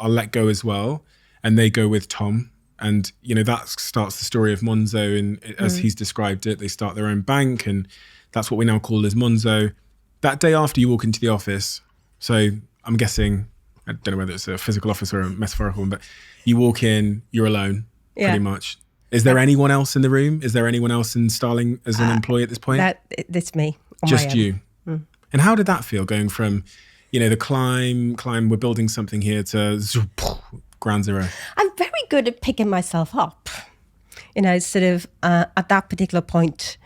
let go as well, and they go with Tom. And, that starts the story of Monzo. And as he's described it, they start their own bank, and that's what we now call as Monzo. That day after you walk into the office, so I'm guessing, I don't know whether it's a physical office or a metaphorical one, but you walk in, you're alone, pretty much. Is there anyone else in the room? Is there anyone else in Starling as an employee at this point? That's me. Just you. And how did that feel, going from, the climb, we're building something here, to ground zero? I'm very good at picking myself up. Sort of at that particular point,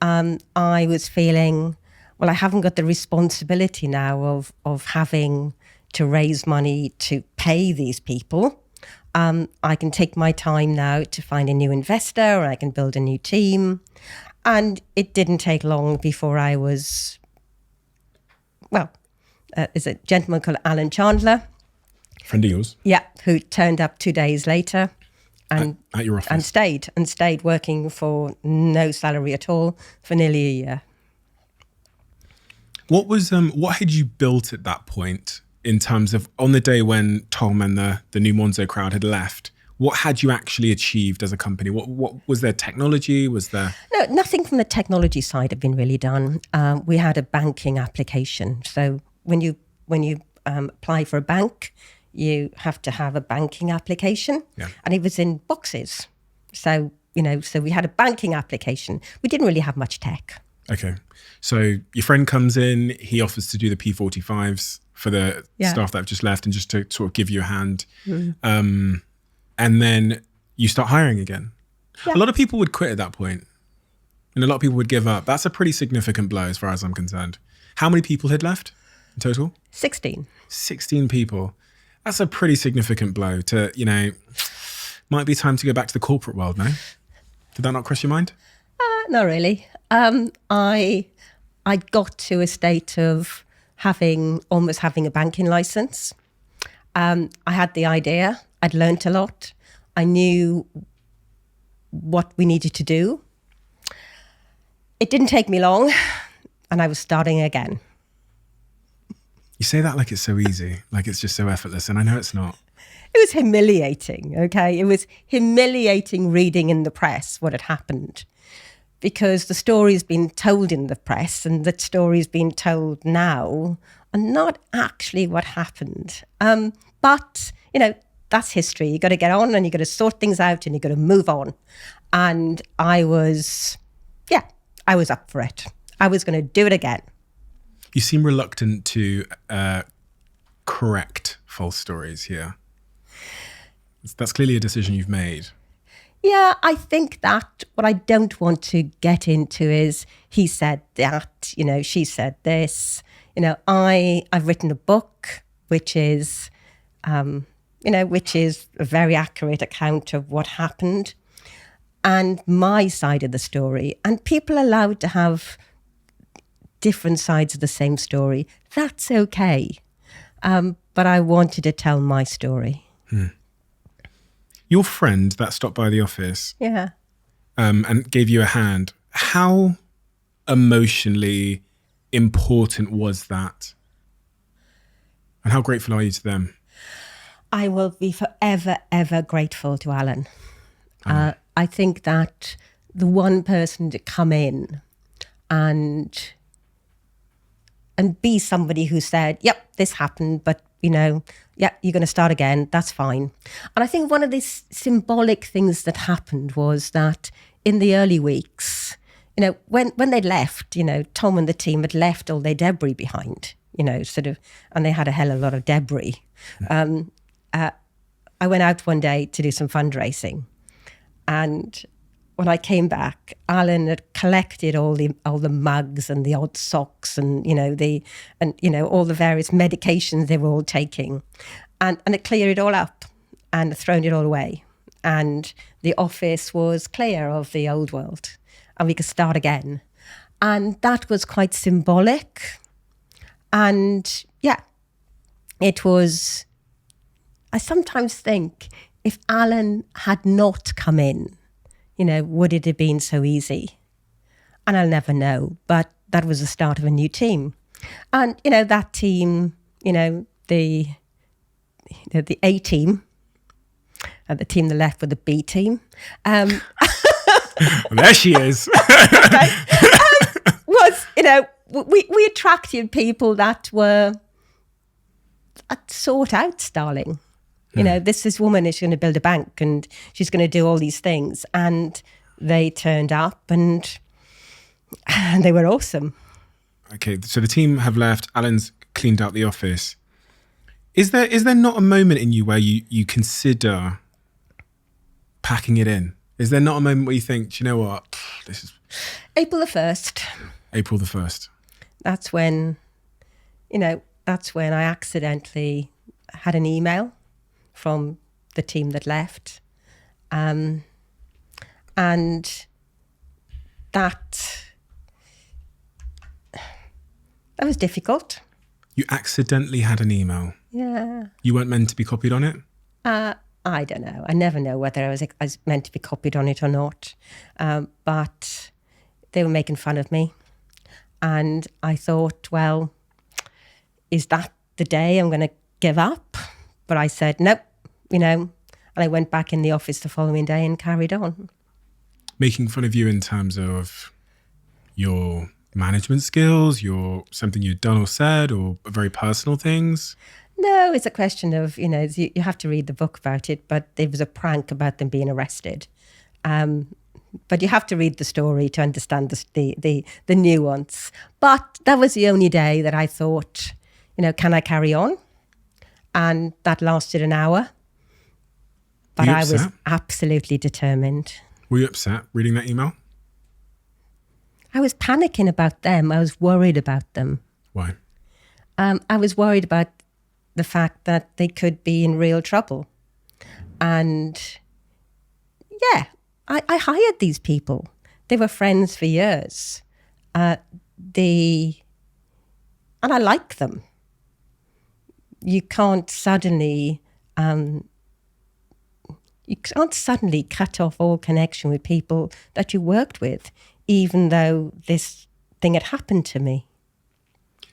I was feeling, well, I haven't got the responsibility now of having to raise money to pay these people. I can take my time now to find a new investor, or I can build a new team. And it didn't take long before I was, there's a gentleman called Alan Chandler. Friend of yours? Yeah, who turned up 2 days later and at your office. And stayed working for no salary at all for nearly a year. What had you built at that point, in terms of, on the day when Tom and the new Monzo crowd had left? What had you actually achieved as a company? What was there? Technology? Was there? No, nothing from the technology side had been really done. We had a banking application. So when you apply for a bank, you have to have a banking application, and it was in boxes. So we had a banking application. We didn't really have much tech. Okay, so your friend comes in. He offers to do the P45s for the staff that have just left, and just to sort of give you a hand. And then you start hiring again. Yeah. A lot of people would quit at that point, and a lot of people would give up. That's a pretty significant blow as far as I'm concerned. How many people had left in total? 16. 16 people. That's a pretty significant blow to, might be time to go back to the corporate world, no? Did that not cross your mind? Not really. I got to a state of almost having a banking license. I had the idea. I'd learnt a lot. I knew what we needed to do. It didn't take me long, and I was starting again. You say that like it's so easy, like it's just so effortless, and I know it's not. It was humiliating, okay? It was humiliating reading in the press what had happened, because the story's been told in the press, and the story's been told now, and not actually what happened. But, that's history. You got to get on, and you got to sort things out, and you got to move on. And I was up for it. I was going to do it again. You seem reluctant to correct false stories here. That's clearly a decision you've made. Yeah, I think that what I don't want to get into is he said that, she said this. I've written a book which is a very accurate account of what happened and my side of the story. And people are allowed to have different sides of the same story. That's okay. But I wanted to tell my story. Your friend that stopped by the office, and gave you a hand, how emotionally important was that? And how grateful are you to them? I will be forever, ever grateful to Alan. I think that the one person to come in and be somebody who said, yep, this happened, but you're going to start again. That's fine. And I think one of the symbolic things that happened was that in the early weeks, when they left, Tom and the team had left all their debris behind, and they had a hell of a lot of debris. I went out one day to do some fundraising, and when I came back, Alan had collected all the mugs and the odd socks and all the various medications they were all taking, and it cleared it all up and thrown it all away, and the office was clear of the old world, and we could start again, and that was quite symbolic, and it was. I sometimes think if Alan had not come in, would it have been so easy? And I'll never know. But that was the start of a new team. And, that team, the A team, the team that left were the B team. Well, there she is. Was, we attracted people that were sought out, Starling. This woman is going to build a bank and she's going to do all these things. And they turned up and they were awesome. Okay, so the team have left. Alan's cleaned out the office. Is there not a moment in you where you consider packing it in? Is there not a moment where you think, do you know what, this is... April the 1st. April the 1st. That's when I accidentally had an email from the team that left. And that was difficult. You accidentally had an email? Yeah. You weren't meant to be copied on it? I don't know. I never know whether I was meant to be copied on it or not. But they were making fun of me. And I thought, well, is that the day I'm going to give up? But I said, nope, and I went back in the office the following day and carried on. Making fun of you in terms of your management skills, something you'd done or said, or very personal things? No, it's a question of, you have to read the book about it, but there was a prank about them being arrested. But you have to read the story to understand the nuance. But that was the only day that I thought, can I carry on? And that lasted an hour. But I was absolutely determined. Were you upset reading that email? I was panicking about them. I was worried about them. Why? I was worried about the fact that they could be in real trouble. And yeah, I hired these people. They were friends for years. And I like them. You can't suddenly cut off all connection with people that you worked with, even though this thing had happened to me.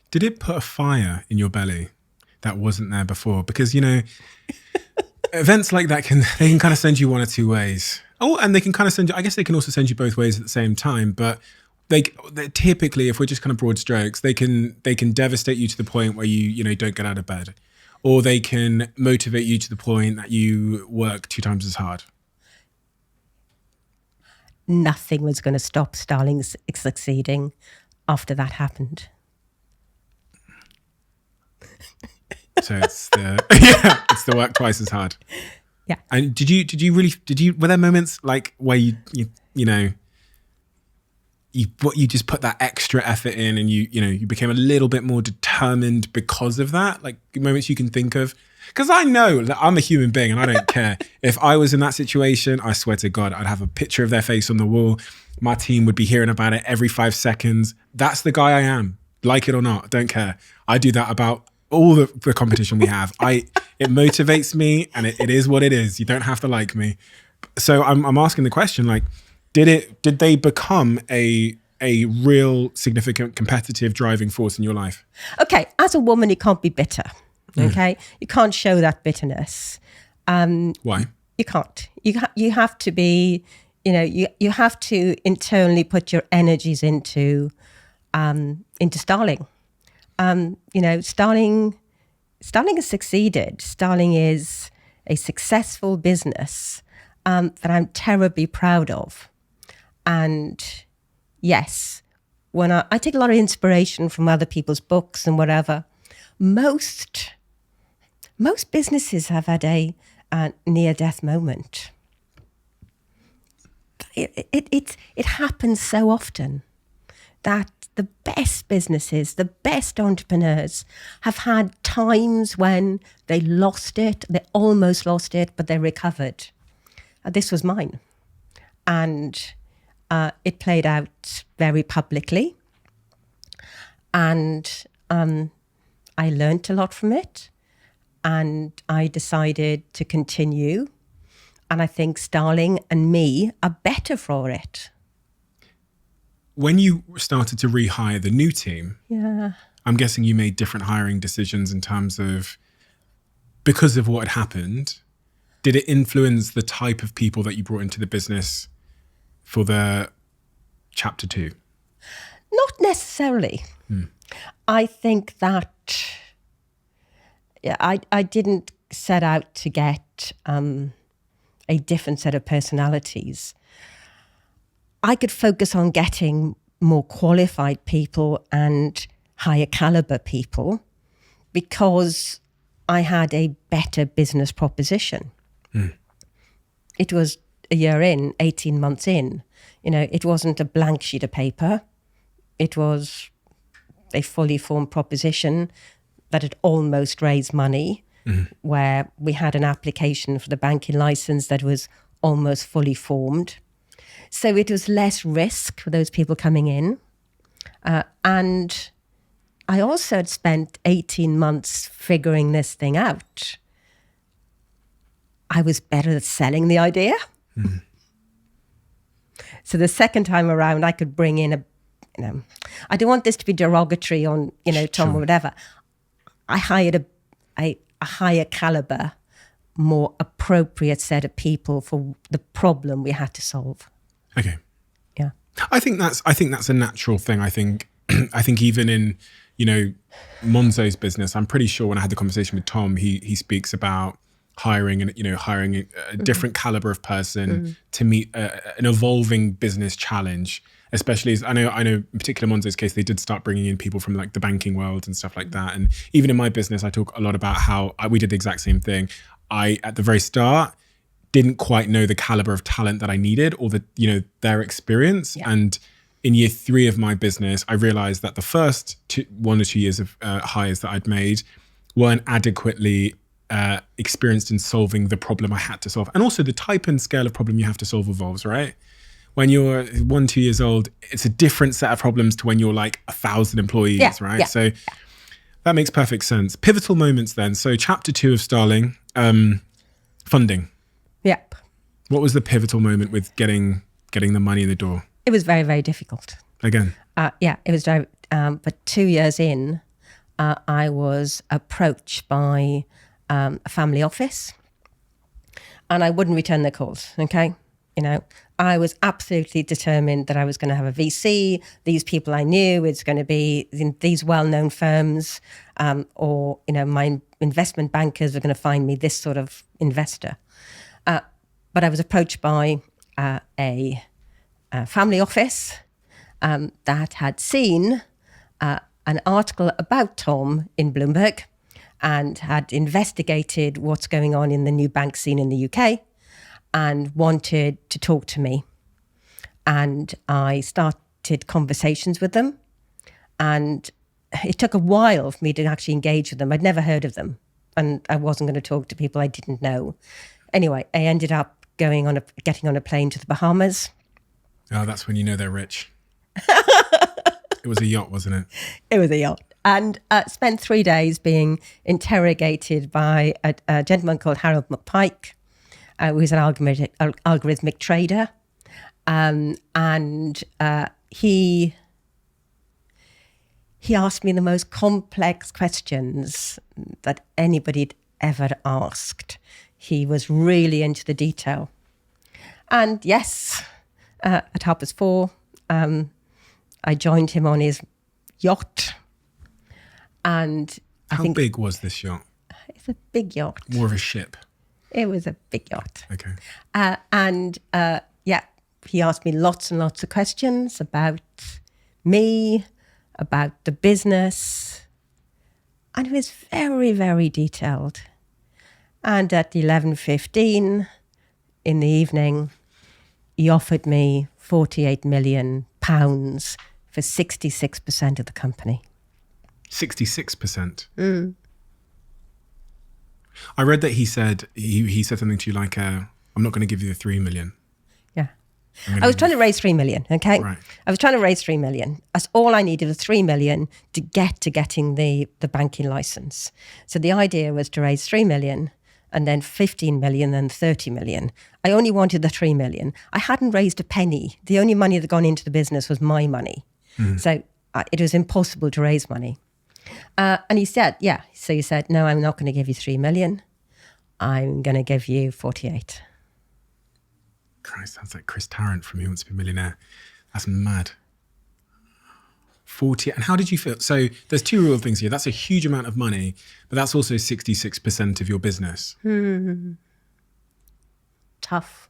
Did it put a fire in your belly that wasn't there before? Because, events like that can kind of send you one or two ways. Oh, and they can kind of send you, I guess they can also send you both ways at the same time. But they typically, if we're just kind of broad strokes, they can devastate you to the point where you don't get out of bed. Or they can motivate you to the point that you work 2 times as hard. Nothing was going to stop Starling succeeding after that happened. So it's the work twice as hard. Yeah. And were there moments like where you just put that extra effort in and you became a little bit more determined because of that? Like moments you can think of? Because I know that I'm a human being and I don't care. If I was in that situation, I swear to God, I'd have a picture of their face on the wall. My team would be hearing about it every 5 seconds. That's the guy I am. Like it or not, don't care. I do that about all the competition we have. It motivates me and it is what it is. You don't have to like me. So I'm asking the question, like, did they become a real significant competitive driving force in your life? Okay, as a woman, you can't be bitter. Okay, you can't show that bitterness. Why? You can't. You have to be. You have to internally put your energies into Starling. Starling has succeeded. Starling is a successful business that I'm terribly proud of. And yes, when I take a lot of inspiration from other people's books and whatever, most businesses have had a near-death moment. It happens so often that the best businesses, the best entrepreneurs have had times when they lost it, they almost lost it, but they recovered. This was mine. And it played out very publicly. And I learned a lot from it. And I decided to continue. And I think Starling and me are better for it. When you started to rehire the new team, yeah, I'm guessing you made different hiring decisions in terms of, because of what had happened, Did it influence the type of people that you brought into the business for the chapter 2? Not necessarily. I think that I didn't set out to get a different set of personalities. I could focus on getting more qualified people and higher caliber people because I had a better business proposition. It was a year in, 18 months in. It wasn't a blank sheet of paper. It was a fully formed proposition that had almost raised money, where we had an application for the banking license that was almost fully formed. So it was less risk for those people coming in. And I also had spent 18 months figuring this thing out. I was better at selling the idea. So the second time around, I could bring in I don't want this to be derogatory on, Tom or whatever. I hired a higher caliber, more appropriate set of people for the problem we had to solve. Okay. Yeah. I think that's a natural thing. I think even in, Monzo's business, I'm pretty sure when I had the conversation with Tom, he speaks about hiring a different caliber of person to meet an evolving business challenge. Especially as I know in particular Monzo's case, they did start bringing in people from like the banking world and stuff like that. And even in my business, I talk a lot about how we did the exact same thing. I, at the very start, didn't quite know the caliber of talent that I needed or their experience. Yeah. And in year 3 of my business, I realized that the first 1 or 2 years of hires that I'd made weren't adequately experienced in solving the problem I had to solve. And also the type and scale of problem you have to solve evolves, right? When you're 1-2 years old, it's a different set of problems to when you're like 1,000 employees, right? Yeah. So that makes perfect sense. Pivotal moments then. So chapter 2 of Starling, funding. Yep. What was the pivotal moment with getting the money in the door? It was very, very difficult. Again? It was very, but 2 years in, I was approached by a family office and I wouldn't return their calls, okay? I was absolutely determined that I was going to have a VC. These people I knew, it's going to be in these well-known firms, or my investment bankers were going to find me this sort of investor. But I was approached by a family office that had seen an article about Tom in Bloomberg and had investigated what's going on in the new bank scene in the UK. And wanted to talk to me. And I started conversations with them. And it took a while for me to actually engage with them. I'd never heard of them. And I wasn't going to talk to people I didn't know. Anyway, I ended up getting on a plane to the Bahamas. Oh, that's when you know they're rich. It was a yacht, wasn't it? It was a yacht. And spent 3 days being interrogated by a gentleman called Harold McPike, who's an algorithmic trader. And he asked me the most complex questions that anybody'd ever asked. He was really into the detail. And yes, at 4:30, I joined him on his yacht. And How big was this yacht? It's a big yacht. More of a ship. It was a big yacht. Okay. He asked me lots and lots of questions about me, about the business. And it was very, very detailed. And at 11:15 in the evening, he offered me £48 million for 66% of the company. 66%? I read that he said something to you like, I'm not going to give you the 3 million. Yeah. I was trying to raise 3 million, okay? Right. I was trying to raise 3 million. That's all I needed was 3 million to getting the banking license. So the idea was to raise 3 million and then 15 million and 30 million. I only wanted the 3 million. I hadn't raised a penny. The only money that had gone into the business was my money. So it was impossible to raise money. And he said, so he said, no, I'm not going to give you 3 million. I'm going to give you 48. Christ, sounds like Chris Tarrant from Who Wants to Be a Millionaire. That's mad. 40. And how did you feel? So there's two real things here. That's a huge amount of money, but that's also 66% of your business. Tough.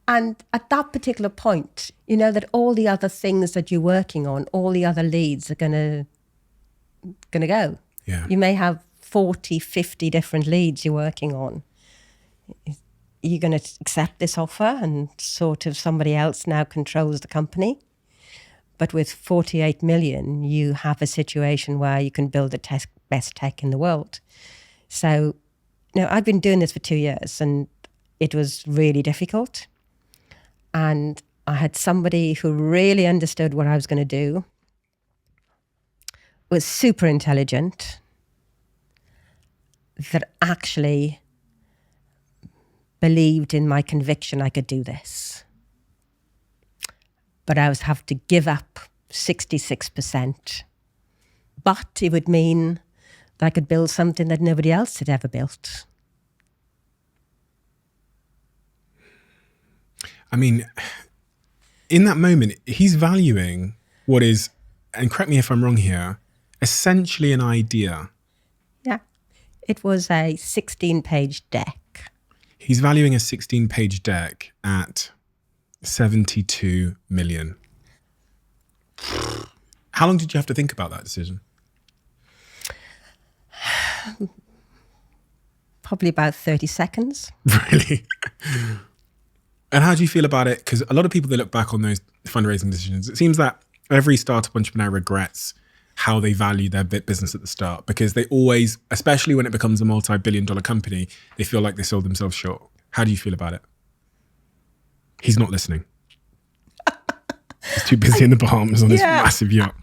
And at that particular point, you know that all the other things that you're working on, all the other leads are gonna go. Yeah. You may have 40, 50 different leads you're working on. You're going to accept this offer and sort of somebody else now controls the company. But with 48 million, you have a situation where you can build the best tech in the world. So, I've been doing this for 2 years and it was really difficult. And I had somebody who really understood what I was going to do, was super intelligent, that actually believed in my conviction I could do this. But I would have to give up 66%. But it would mean that I could build something that nobody else had ever built. I mean, in that moment, he's valuing what is, and correct me if I'm wrong here, essentially an idea. Yeah. It was a 16-page deck. He's valuing a 16-page deck at 72 million. How long did you have to think about that decision? Probably about 30 seconds. Really? And how do you feel about it? Because a lot of people, they look back on those fundraising decisions. It seems that every startup entrepreneur regrets how they value their business at the start, because they always, especially when it becomes a multi-billion-dollar company, they feel like they sold themselves short. How do you feel about it? He's not listening. He's too busy in the Bahamas on his massive yacht.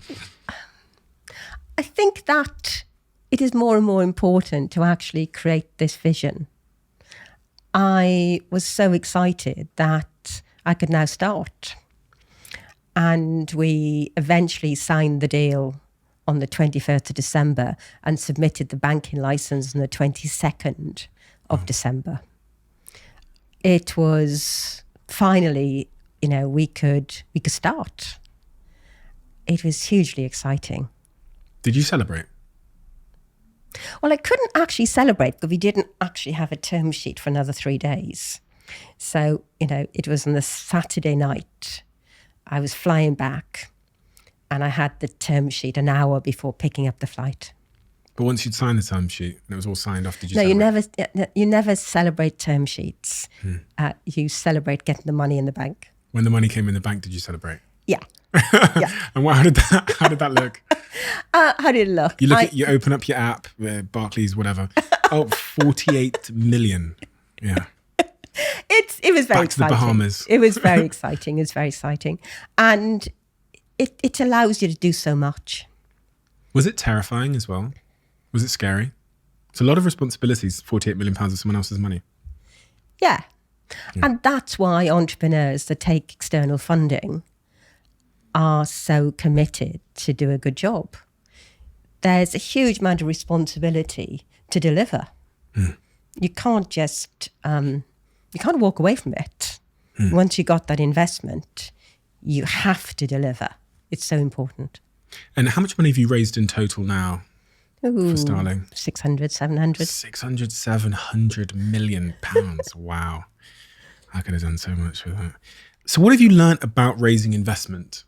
I think that it is more and more important to actually create this vision. I was so excited that I could now start. And we eventually signed the deal on the 21st of December and submitted the banking license on the 22nd of December. It was finally, we could start. It was hugely exciting. Did you celebrate? Well, I couldn't actually celebrate because we didn't actually have a term sheet for another 3 days. So, it was on the Saturday night. I was flying back and I had the term sheet an hour before picking up the flight. But once you'd signed the term sheet and it was all signed off, did you celebrate? You never celebrate term sheets. You celebrate getting the money in the bank. When the money came in the bank, did you celebrate? Yeah. And how did that look? How did it look? You open up your app, Barclays, whatever. 48 million. Yeah. It was very Back to the exciting. Bahamas. It was very exciting. It was very exciting. And it allows you to do so much. Was it terrifying as well? Was it scary? It's a lot of responsibilities, £48 million of someone else's money. Yeah. And that's why entrepreneurs that take external funding are so committed to do a good job. There's a huge amount of responsibility to deliver. You can't just, you can't walk away from it. Once you got that investment, you have to deliver. It's so important. And how much money have you raised in total now for Starling? 600, 700. 600, 700 million pounds. Wow. I could have done so much with that. So what have you learnt about raising investment?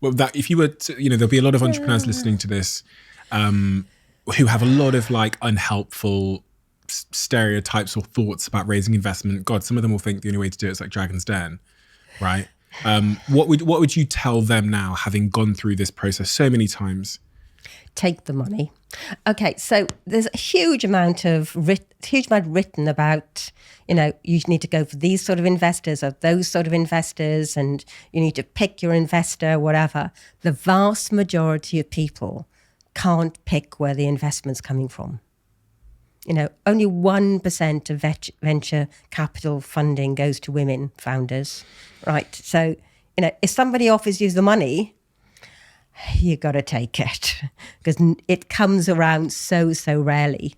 Well, that if you were to, there'll be a lot of entrepreneurs listening to this who have a lot of unhelpful stereotypes or thoughts about raising investment. God, some of them will think the only way to do it is like Dragon's Den, right? What would you tell them now, having gone through this process so many times? Take the money. Okay, so there's a huge amount written about, you need to go for these sort of investors or those sort of investors, and you need to pick your investor, whatever. The vast majority of people can't pick where the investment's coming from. Only 1% of venture capital funding goes to women founders, right? So, if somebody offers you the money, you got to take it because it comes around so rarely.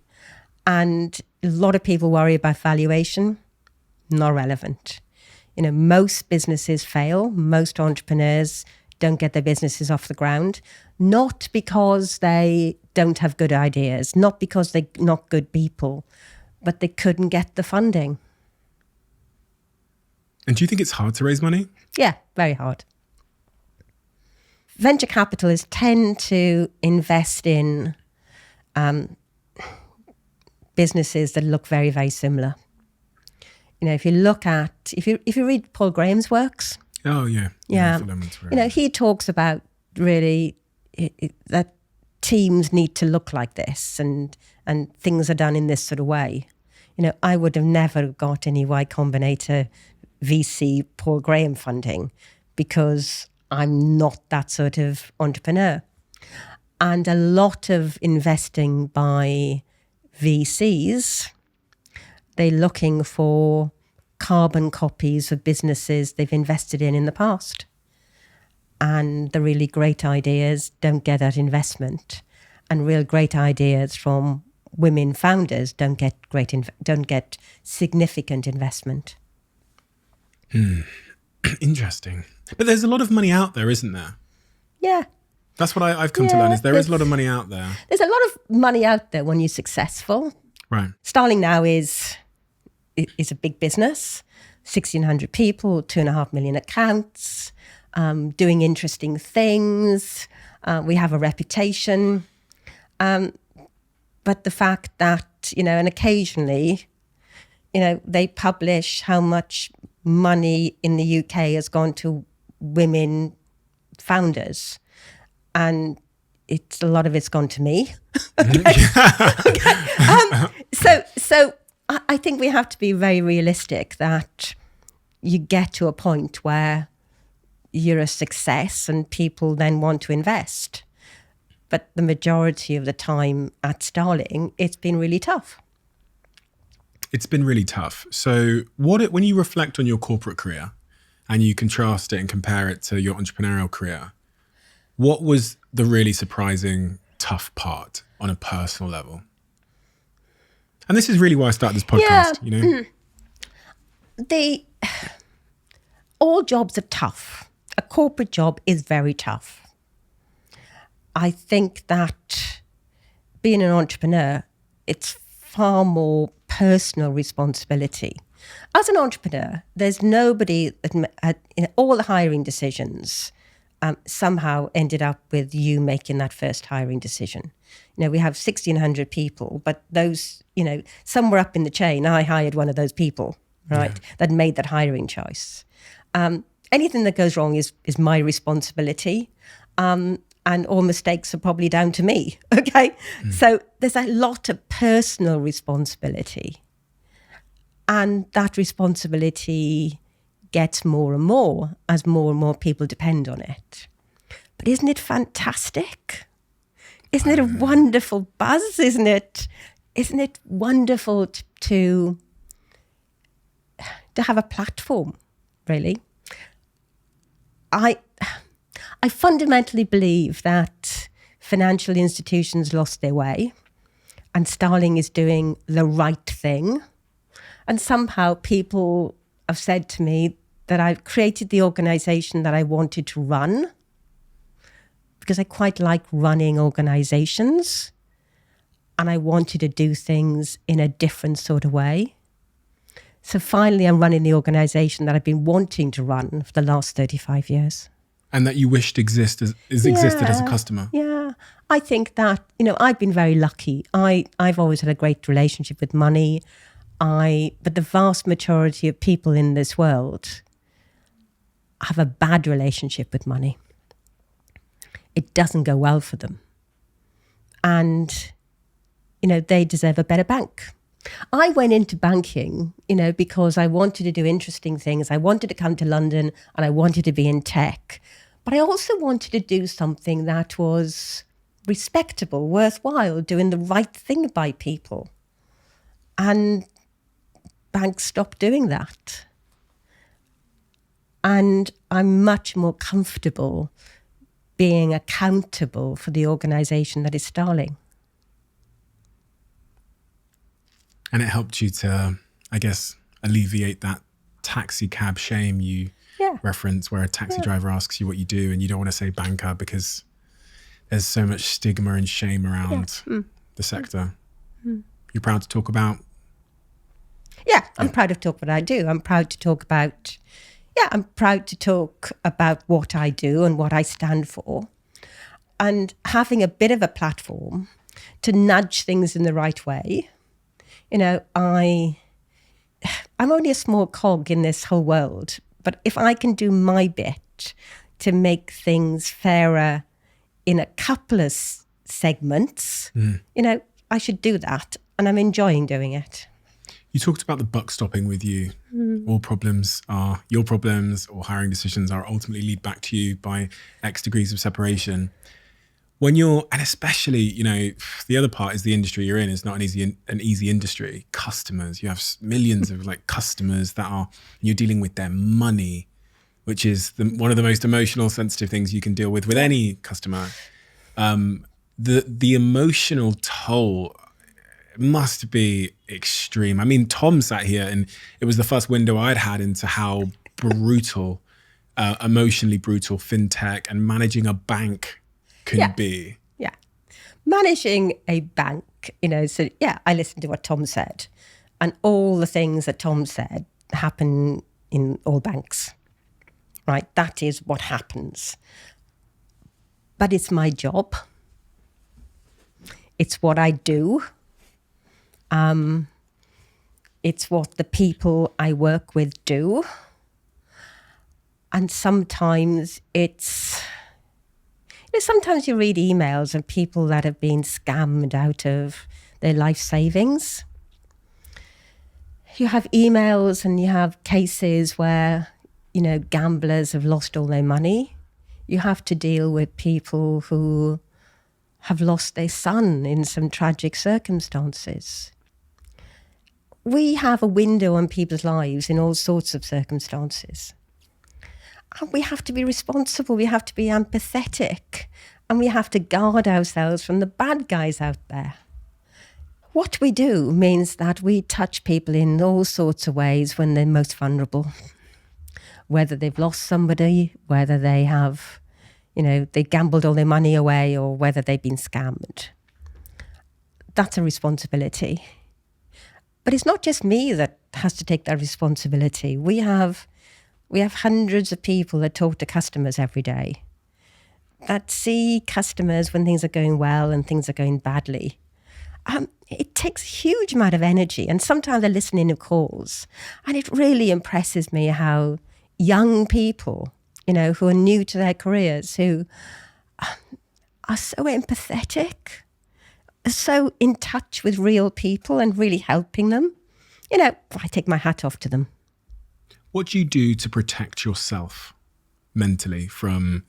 And a lot of people worry about valuation. Not relevant. Most businesses fail. Most entrepreneurs don't get their businesses off the ground, not because they don't have good ideas, not because they're not good people, but they couldn't get the funding. And do you think it's hard to raise money? Yeah, very hard. Venture capitalists tend to invest in businesses that look very, very similar. If you read Paul Graham's works. Oh, yeah. He talks about really that teams need to look like this and things are done in this sort of way. I would have never got any Y Combinator VC Paul Graham funding because I'm not that sort of entrepreneur. And a lot of investing by VCs, they're looking for carbon copies of businesses they've invested in the past. And the really great ideas don't get that investment. And real great ideas from women founders don't get significant investment. Interesting. But there's a lot of money out there, isn't there? Yeah. That's what I've come to learn, is there is a lot of money out there. There's a lot of money out there when you're successful. Right. Starling now is a big business, 1,600 people, 2.5 million accounts, doing interesting things. We have a reputation. But the fact that, and occasionally, they publish how much money in the UK has gone to women founders. And a lot of it's gone to me. So I think we have to be very realistic that you get to a point where you're a success and people then want to invest. But the majority of the time at Starling, it's been really tough. It's been really tough. So when you reflect on your corporate career and you contrast it and compare it to your entrepreneurial career, what was the really surprising, tough part on a personal level? And this is really why I started this podcast, All jobs are tough. A corporate job is very tough. I think that being an entrepreneur, it's far more personal responsibility. As an entrepreneur, there's nobody that all the hiring decisions somehow ended up with you making that first hiring decision. We have 1,600 people, but those, somewhere up in the chain, I hired one of those people, right, that made that hiring choice. Anything that goes wrong is my responsibility. And all mistakes are probably down to me, okay? So there's a lot of personal responsibility. And that responsibility gets more and more as more and more people depend on it. But isn't it fantastic? Isn't it a wonderful buzz? Isn't it wonderful to have a platform, really? I fundamentally believe that financial institutions lost their way and Starling is doing the right thing. And somehow people have said to me that I've created the organisation that I wanted to run because I quite like running organisations and I wanted to do things in a different sort of way. So finally I'm running the organisation that I've been wanting to run for the last 35 years. And that you wished existed as a customer. Yeah. I think that, I've been very lucky. I've always had a great relationship with money. But the vast majority of people in this world have a bad relationship with money. It doesn't go well for them. And, they deserve a better bank. I went into banking, because I wanted to do interesting things. I wanted to come to London and I wanted to be in tech. But I also wanted to do something that was respectable, worthwhile, doing the right thing by people. And banks stopped doing that. And I'm much more comfortable being accountable for the organisation that is Starling. And it helped you to, I guess, alleviate that taxi cab shame you reference, where a taxi driver asks you what you do and you don't want to say banker because there's so much stigma and shame around the sector. You're proud to talk about? Yeah, I'm proud of talk what I do. I'm proud to talk about, I'm proud to talk about what I do and what I stand for. And having a bit of a platform to nudge things in the right way. You know, I'm only a small cog in this whole world, but if I can do my bit to make things fairer in a couple of segments, you know, I should do that. And I'm enjoying doing it. You talked about the buck stopping with you. All problems are your problems, or hiring decisions are ultimately lead back to you by X degrees of separation. When you're, and especially, you know, the other part is the industry you're in is not an easy industry. Customers, you have millions of like customers that are, you're dealing with their money, which is one of the most emotional, sensitive things you can deal with any customer. The emotional toll must be extreme. I mean, Tom sat here and it was the first window I'd had into how brutal, emotionally brutal fintech and managing a bank can be. Yeah. Managing a bank, you know, so I listened to what Tom said, and all the things that Tom said happen in all banks, right? That is what happens. But it's my job. It's what I do. It's what the people I work with do. And sometimes sometimes you read emails of people that have been scammed out of their life savings. You have emails and you have cases where, you know, gamblers have lost all their money. You have to deal with people who have lost their son in some tragic circumstances. We have a window on people's lives in all sorts of circumstances. And we have to be responsible, we have to be empathetic, and we have to guard ourselves from the bad guys out there. What we do means that we touch people in all sorts of ways when they're most vulnerable. Whether they've lost somebody, whether they have, you know, they gambled all their money away, or whether they've been scammed. That's a responsibility. But it's not just me that has to take that responsibility. We have hundreds of people that talk to customers every day, that see customers when things are going well and things are going badly. It takes a huge amount of energy, and sometimes they're listening to calls, and it really impresses me how young people, you know, who are new to their careers, who are so empathetic, are so in touch with real people and really helping them. You know, I take my hat off to them. What do you do to protect yourself mentally from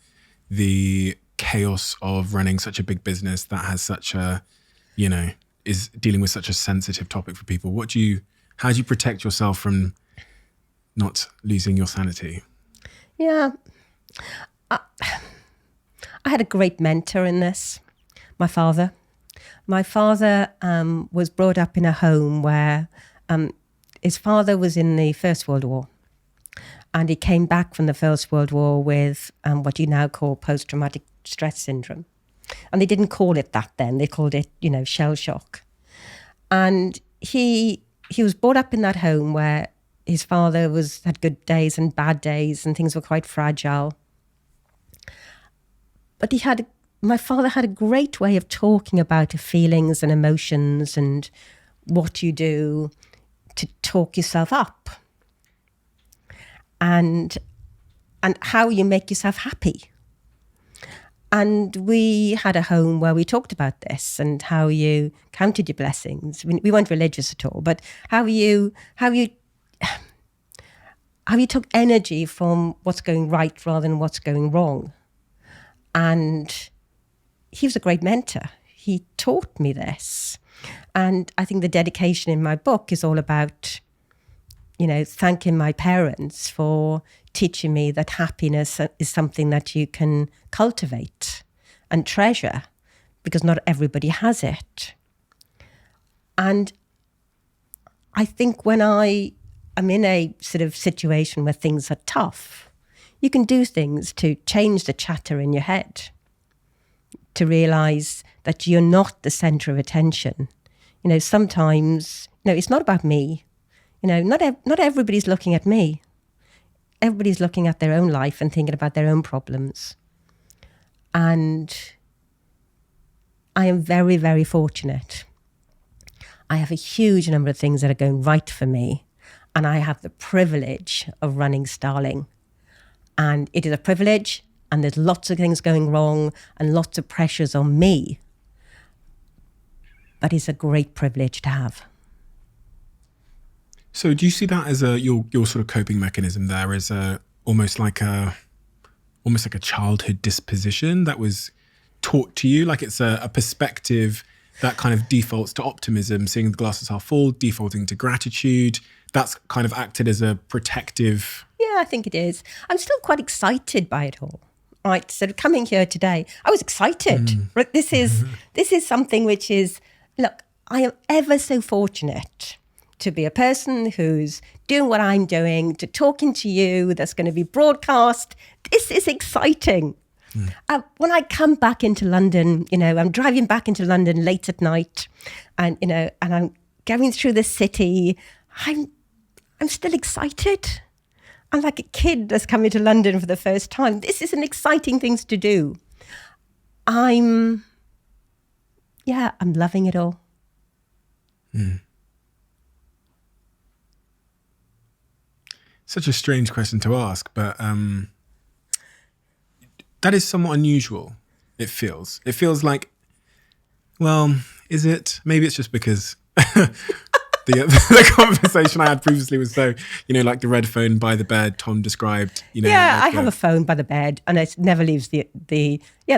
the chaos of running such a big business that has such a, you know, is dealing with such a sensitive topic for people? How do you protect yourself from not losing your sanity? Yeah. I had a great mentor in this, my father. My father was brought up in a home where his father was in the First World War. And he came back from the First World War with what you now call post-traumatic stress syndrome. And they didn't call it that then. They called it, you know, shell shock. And he was brought up in that home where his father had good days and bad days, and things were quite fragile. But my father had a great way of talking about the feelings and emotions and what you do to talk yourself up. And how you make yourself happy. And we had a home where we talked about this and how you counted your blessings. We weren't religious at all, but how you took energy from what's going right rather than what's going wrong. And he was a great mentor. He taught me this. And I think the dedication in my book is all about, you know, thanking my parents for teaching me that happiness is something that you can cultivate and treasure, because not everybody has it. And I think when I am in a sort of situation where things are tough, you can do things to change the chatter in your head, to realise that you're not the centre of attention. Sometimes, it's not about me. Not everybody's looking at me. Everybody's looking at their own life and thinking about their own problems. And I am very, very fortunate. I have a huge number of things that are going right for me. And I have the privilege of running Starling. And it is a privilege, and there's lots of things going wrong and lots of pressures on me. But it's a great privilege to have. So do you see that as your sort of coping mechanism there as almost like a childhood disposition that was taught to you? Like it's a perspective that kind of defaults to optimism, seeing the glass as half full, defaulting to gratitude. That's kind of acted as a protective. Yeah, I think it is. I'm still quite excited by it all. Right, so coming here today, I was excited. Right, this is something which is, look, I am ever so fortunate to be a person who's doing what I'm doing, to talking to you, that's going to be broadcast. This is exciting. When I come back into London, I'm driving back into London late at night, and and I'm going through the city. I'm still excited. I'm like a kid that's coming to London for the first time. This is an exciting thing to do. I'm loving it all. Such a strange question to ask, but that is somewhat unusual. It feels like, well, is it? Maybe it's just because the conversation I had previously was so, like the red phone by the bed Tom described. Yeah, I have a phone by the bed, and it never leaves the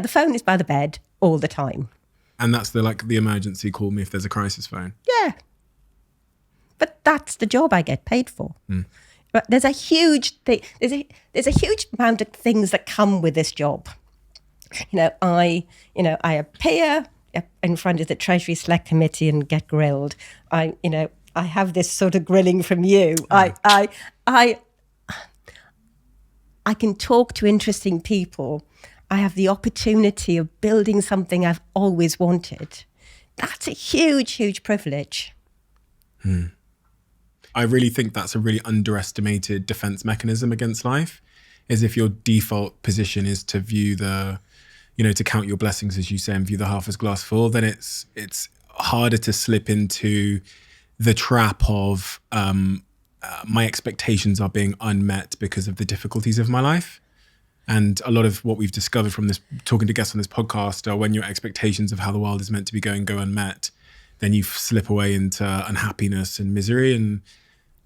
phone is by the bed all the time. And that's the emergency call me if there's a crisis phone. Yeah, but that's the job I get paid for. But there's a huge thing. There's a huge amount of things that come with this job. I appear in front of the Treasury Select Committee and get grilled. I have this sort of grilling from you. I can talk to interesting people. I have the opportunity of building something I've always wanted. That's a huge, huge privilege. I really think that's a really underestimated defense mechanism against life, is if your default position is to view to count your blessings, as you say, and view the half as glass full, then it's harder to slip into the trap of my expectations are being unmet because of the difficulties of my life. And a lot of what we've discovered from this, talking to guests on this podcast, are when your expectations of how the world is meant to be going go unmet, then you slip away into unhappiness and misery. And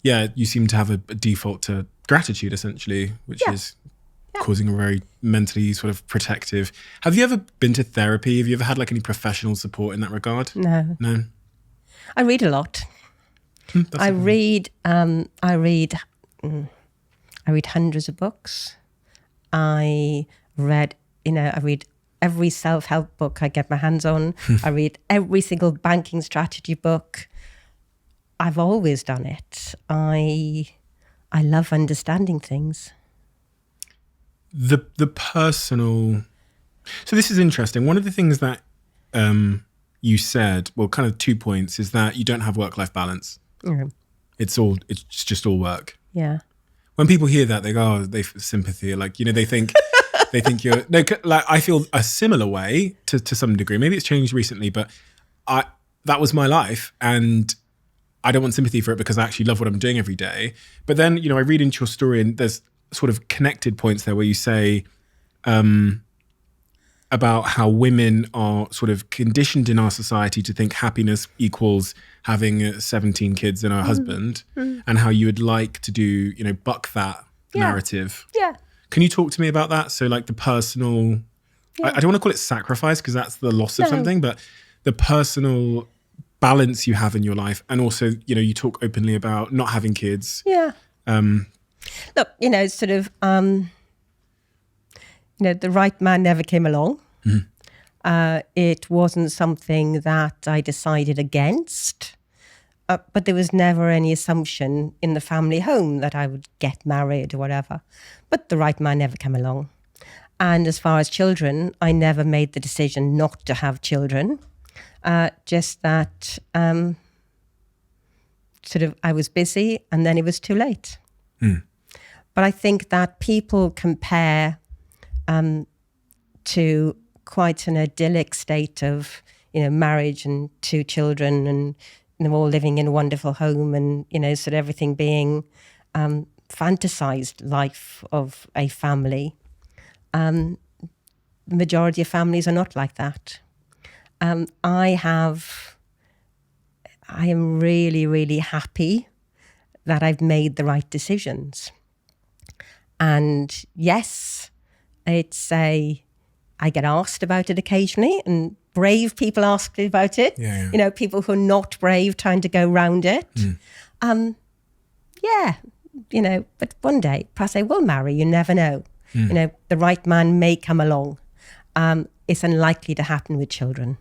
yeah, you seem to have a default to gratitude, essentially, which is causing a very mentally sort of protective. Have you ever been to therapy? Have you ever had any professional support in that regard? No. I read a lot. I read hundreds of books. I read every self-help book I get my hands on. I read every single banking strategy book. I've always done it. I love understanding things. The personal. So this is interesting. One of the things that you said, well, kind of 2 points, is that you don't have work-life balance. It's just all work. Yeah. When people hear that, they go, "Oh, they sympathy." They think you're no. I feel a similar way to some degree. Maybe it's changed recently, but that was my life, and I don't want sympathy for it because I actually love what I'm doing every day. But then, I read into your story, and there's sort of connected points there where you say about how women are sort of conditioned in our society to think happiness equals having 17 kids and a husband, and how you would like to do, buck that narrative. Yeah. Can you talk to me about that? So the personal, I don't want to call it sacrifice because that's the loss of something, but the personal balance you have in your life. And also, you talk openly about not having kids. Yeah. Look, the right man never came along. It wasn't something that I decided against. but there was never any assumption in the family home that I would get married or whatever. But the right man never came along. And as far as children, I never made the decision not to have children. Just that sort of I was busy and then it was too late. But I think that people compare to quite an idyllic state of, marriage and 2 children and all living in a wonderful home and, sort of everything being fantasized life of a family. The majority of families are not like that. I am really, really happy that I've made the right decisions. And yes, I get asked about it occasionally, and brave people ask me about it. Yeah. People who are not brave trying to go round it. But one day, perhaps I will marry, you never know. The right man may come along. It's unlikely to happen with children.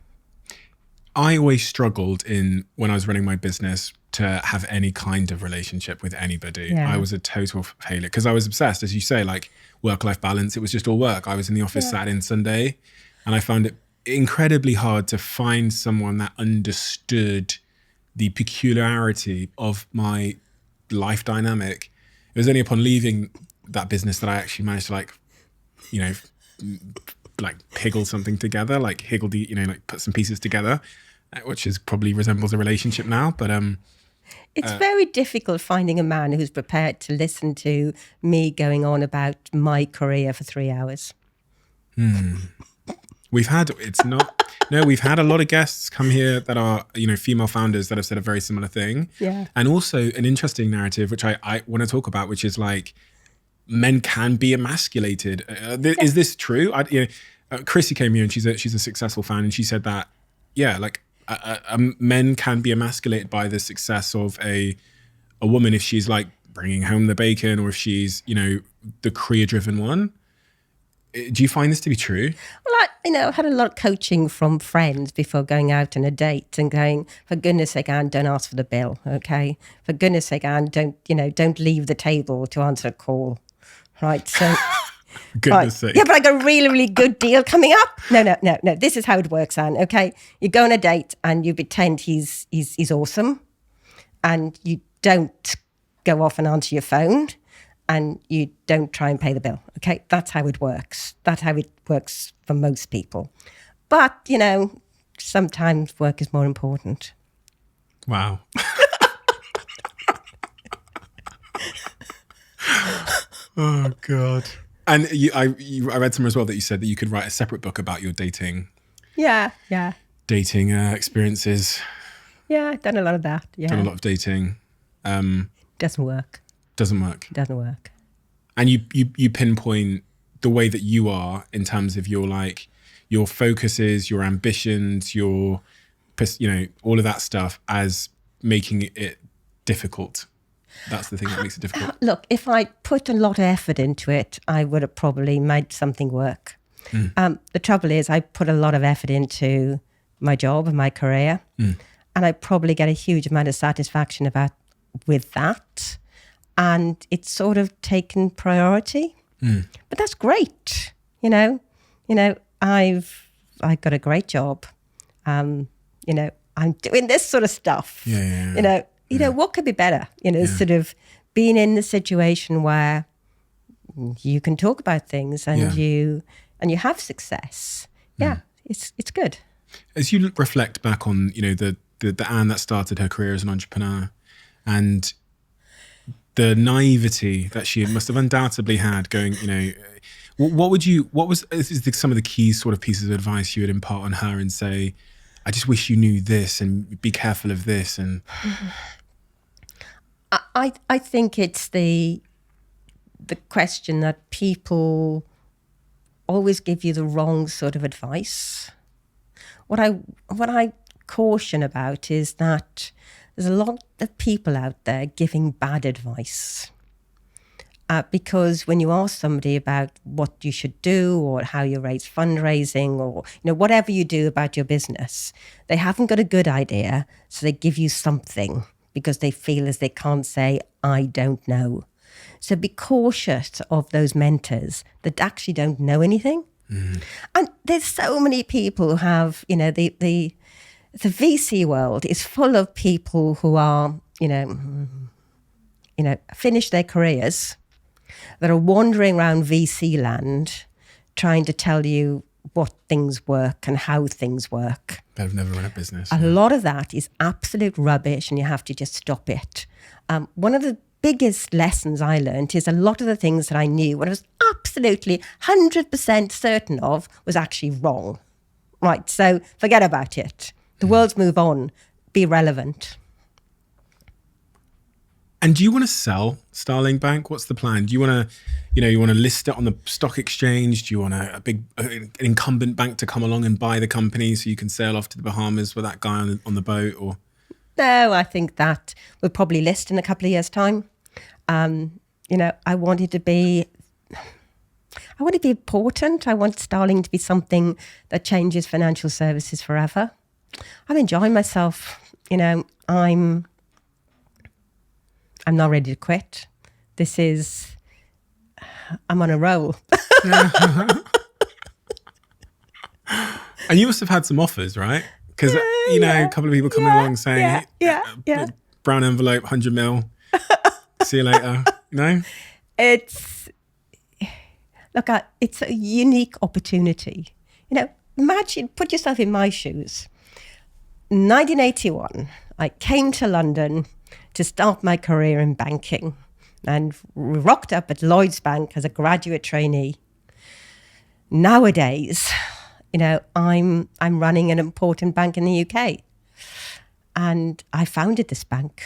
I always struggled when I was running my business to have any kind of relationship with anybody. Yeah. I was a total failure because I was obsessed, as you say, like work-life balance. It was just all work. I was in the office Saturday and Sunday, and I found it incredibly hard to find someone that understood the peculiarity of my life dynamic. It was only upon leaving that business that I actually managed to higgle something together, put some pieces together, which probably resembles a relationship now. But it's very difficult finding a man who's prepared to listen to me going on about my career for 3 hours. We've had a lot of guests come here that are, female founders that have said a very similar thing. Yeah. And also an interesting narrative, which I want to talk about, which is like, men can be emasculated. Is this true? Chrissy came here and she's a successful fan, and she said that, men can be emasculated by the success of a woman if she's like bringing home the bacon, or if she's, the career-driven one. Do you find this to be true? Well, I've had a lot of coaching from friends before going out on a date and going, for goodness sake, Anne, don't ask for the bill, okay? For goodness sake, Anne, don't leave the table to answer a call, right? So, goodness sake. Yeah, but I got a really, really good deal coming up. No. This is how it works, Anne, okay? You go on a date and you pretend he's awesome, and you don't go off and answer your phone, and you don't try and pay the bill, okay? That's how it works. That's how it works for most people. But, sometimes work is more important. Wow. Oh, God. And I read somewhere as well that you said that you could write a separate book about your dating. Yeah. Dating experiences. Yeah, I've done a lot of that, yeah. Done a lot of dating. Doesn't work. Doesn't work. It doesn't work. And you pinpoint the way that you are in terms of your focuses, your ambitions, your, all of that stuff as making it difficult. That's the thing that makes it difficult. Look, if I put a lot of effort into it, I would have probably made something work. The trouble is I put a lot of effort into my job and my career, and I probably get a huge amount of satisfaction with that. And it's sort of taken priority. But that's great. I've got a great job. I'm doing this sort of stuff. Yeah. What could be better? Sort of being in the situation where you can talk about things and you have success. Yeah, it's good. As you reflect back on, the Anne that started her career as an entrepreneur, and the naivety that she must have undoubtedly had going, what was some of the key sort of pieces of advice you would impart on her and say, I just wish you knew this and be careful of this? And I think it's the question that people always give you the wrong sort of advice. What I caution about is that there's a lot of people out there giving bad advice. Because when you ask somebody about what you should do or how you raise fundraising or whatever you do about your business, they haven't got a good idea, so they give you something because they feel as they can't say, I don't know. So be cautious of those mentors that actually don't know anything. And there's so many people who have, the VC world is full of people who are, finished their careers, that are wandering around VC land trying to tell you what things work and how things work. They've never run a business. A lot of that is absolute rubbish and you have to just stop it. One of the biggest lessons I learned is a lot of the things that I knew, what I was absolutely 100% certain of, was actually wrong. Right, so forget about it. The world's move on, be relevant. And do you want to sell Starling Bank? What's the plan? Do you want to, you want to list it on the stock exchange? Do you want an incumbent bank to come along and buy the company so you can sail off to the Bahamas with that guy on the boat? Or no, I think that we'll probably list in a couple of years' time. I wanted to be important. I want Starling to be something that changes financial services forever. I'm enjoying myself. I'm not ready to quit. I'm on a roll. And you must have had some offers, right? Because, a couple of people coming along saying, brown envelope, 100 mil, see you later. It's a unique opportunity. Imagine, put yourself in my shoes. 1981, I came to London to start my career in banking and rocked up at Lloyds Bank as a graduate trainee. Nowadays, I'm running an important bank in the UK. And I founded this bank.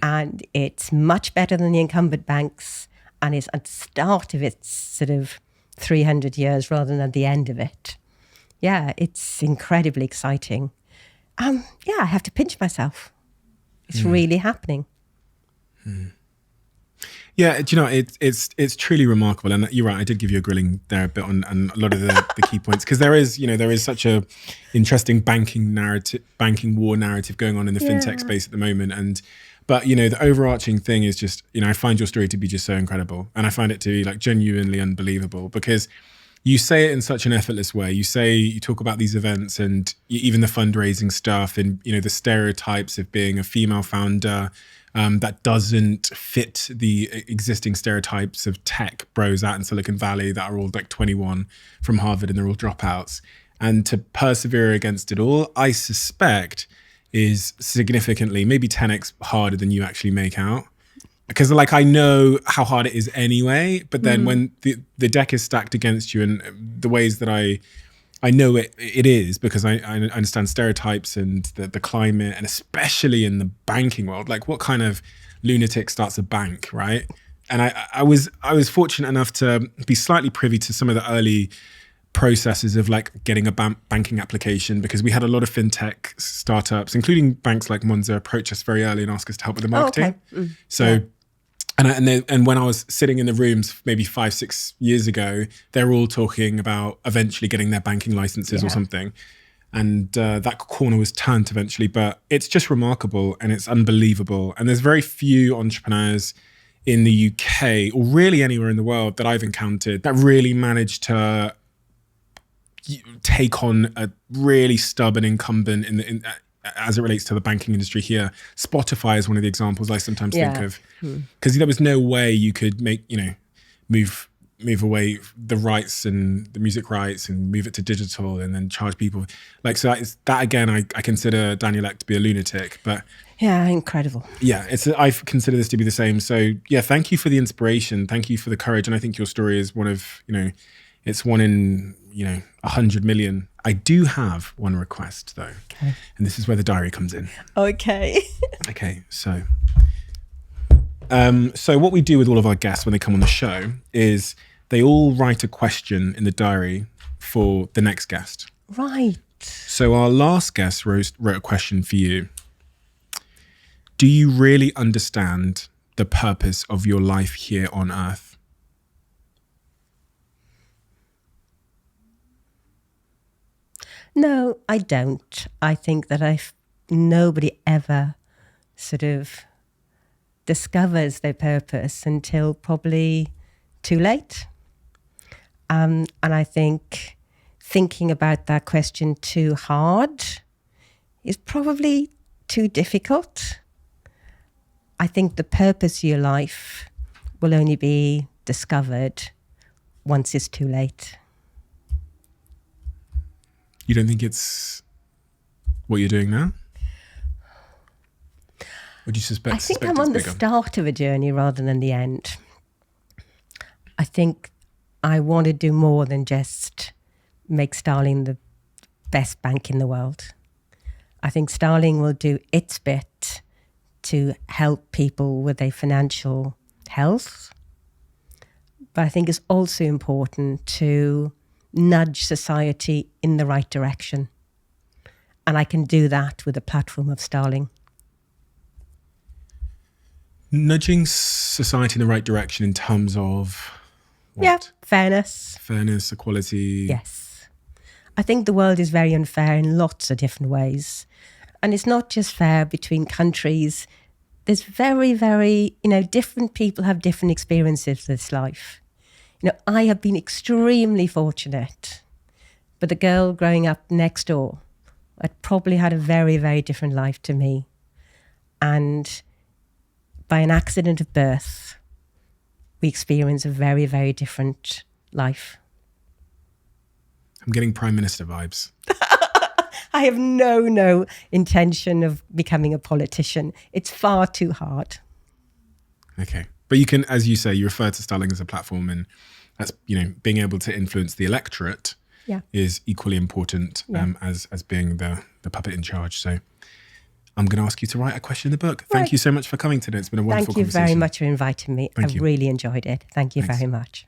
And it's much better than the incumbent banks. And it's at the start of its sort of 300 years rather than at the end of it. Yeah, it's incredibly exciting. I have to pinch myself. It's really happening. Yeah, do you know, it's truly remarkable. And you're right, I did give you a grilling there a bit on a lot of the key points, because there is such a interesting banking war narrative going on in the fintech space at the moment. But the overarching thing is just, I find your story to be just so incredible. And I find it to be like genuinely unbelievable, because you say it in such an effortless way. You talk about these events and even the fundraising stuff and, the stereotypes of being a female founder that doesn't fit the existing stereotypes of tech bros out in Silicon Valley that are all like 21 from Harvard and they're all dropouts. And to persevere against it all, I suspect, is significantly, maybe 10x harder than you actually make out. Because I know how hard it is anyway, but then when the deck is stacked against you, and the ways that I know it is, because I understand stereotypes and the climate, and especially in the banking world, like what kind of lunatic starts a bank, right? And I was fortunate enough to be slightly privy to some of the early processes of getting a banking application, because we had a lot of fintech startups, including banks like Monzo, approach us very early and ask us to help with the marketing. Oh, okay. So, and when I was sitting in the rooms maybe 5-6 years ago, they were all talking about eventually getting their banking licenses or something. And that corner was turned eventually, but it's just remarkable and it's unbelievable. And there's very few entrepreneurs in the UK or really anywhere in the world that I've encountered that really managed to take on a really stubborn incumbent as it relates to the banking industry here. Spotify is one of the examples I sometimes think of, because there was no way you could move away the rights and the music rights and move it to digital and then charge people. So that again, I consider Daniel Ek to be a lunatic, but yeah, incredible. Yeah, I consider this to be the same. So yeah, thank you for the inspiration. Thank you for the courage. And I think your story is one of, it's one in 100 million. I do have one request though. Okay. And this is where the diary comes in. Okay. Okay, so what we do with all of our guests when they come on the show is they all write a question in the diary for the next guest. Right. So our last guest wrote a question for you. Do you really understand the purpose of your life here on Earth? No, I don't. I think that nobody ever sort of discovers their purpose until probably too late. And I think thinking about that question too hard is probably too difficult. I think the purpose of your life will only be discovered once it's too late. You don't think it's what you're doing now? Or do you suspect? I think I'm on the start of a journey rather than the end. I think I want to do more than just make Starling the best bank in the world. I think Starling will do its bit to help people with their financial health. But I think it's also important to nudge society in the right direction. And I can do that with the platform of Starling. Nudging society in the right direction in terms of what? Yeah, fairness. Fairness, equality. Yes. I think the world is very unfair in lots of different ways. And it's not just fair between countries. There's very, very, different people have different experiences of this life. I have been extremely fortunate, but the girl growing up next door had probably had a very, very different life to me. And by an accident of birth, we experience a very, very different life. I'm getting Prime Minister vibes. I have no intention of becoming a politician. It's far too hard. Okay. But you can, as you say, you refer to Starling as a platform, and that's, being able to influence the electorate is equally important as being the puppet in charge. So I'm going to ask you to write a question in the book. Thank you so much for coming today. It's been a wonderful conversation. Thank you very much for inviting me. I've really enjoyed it. Thank you very much.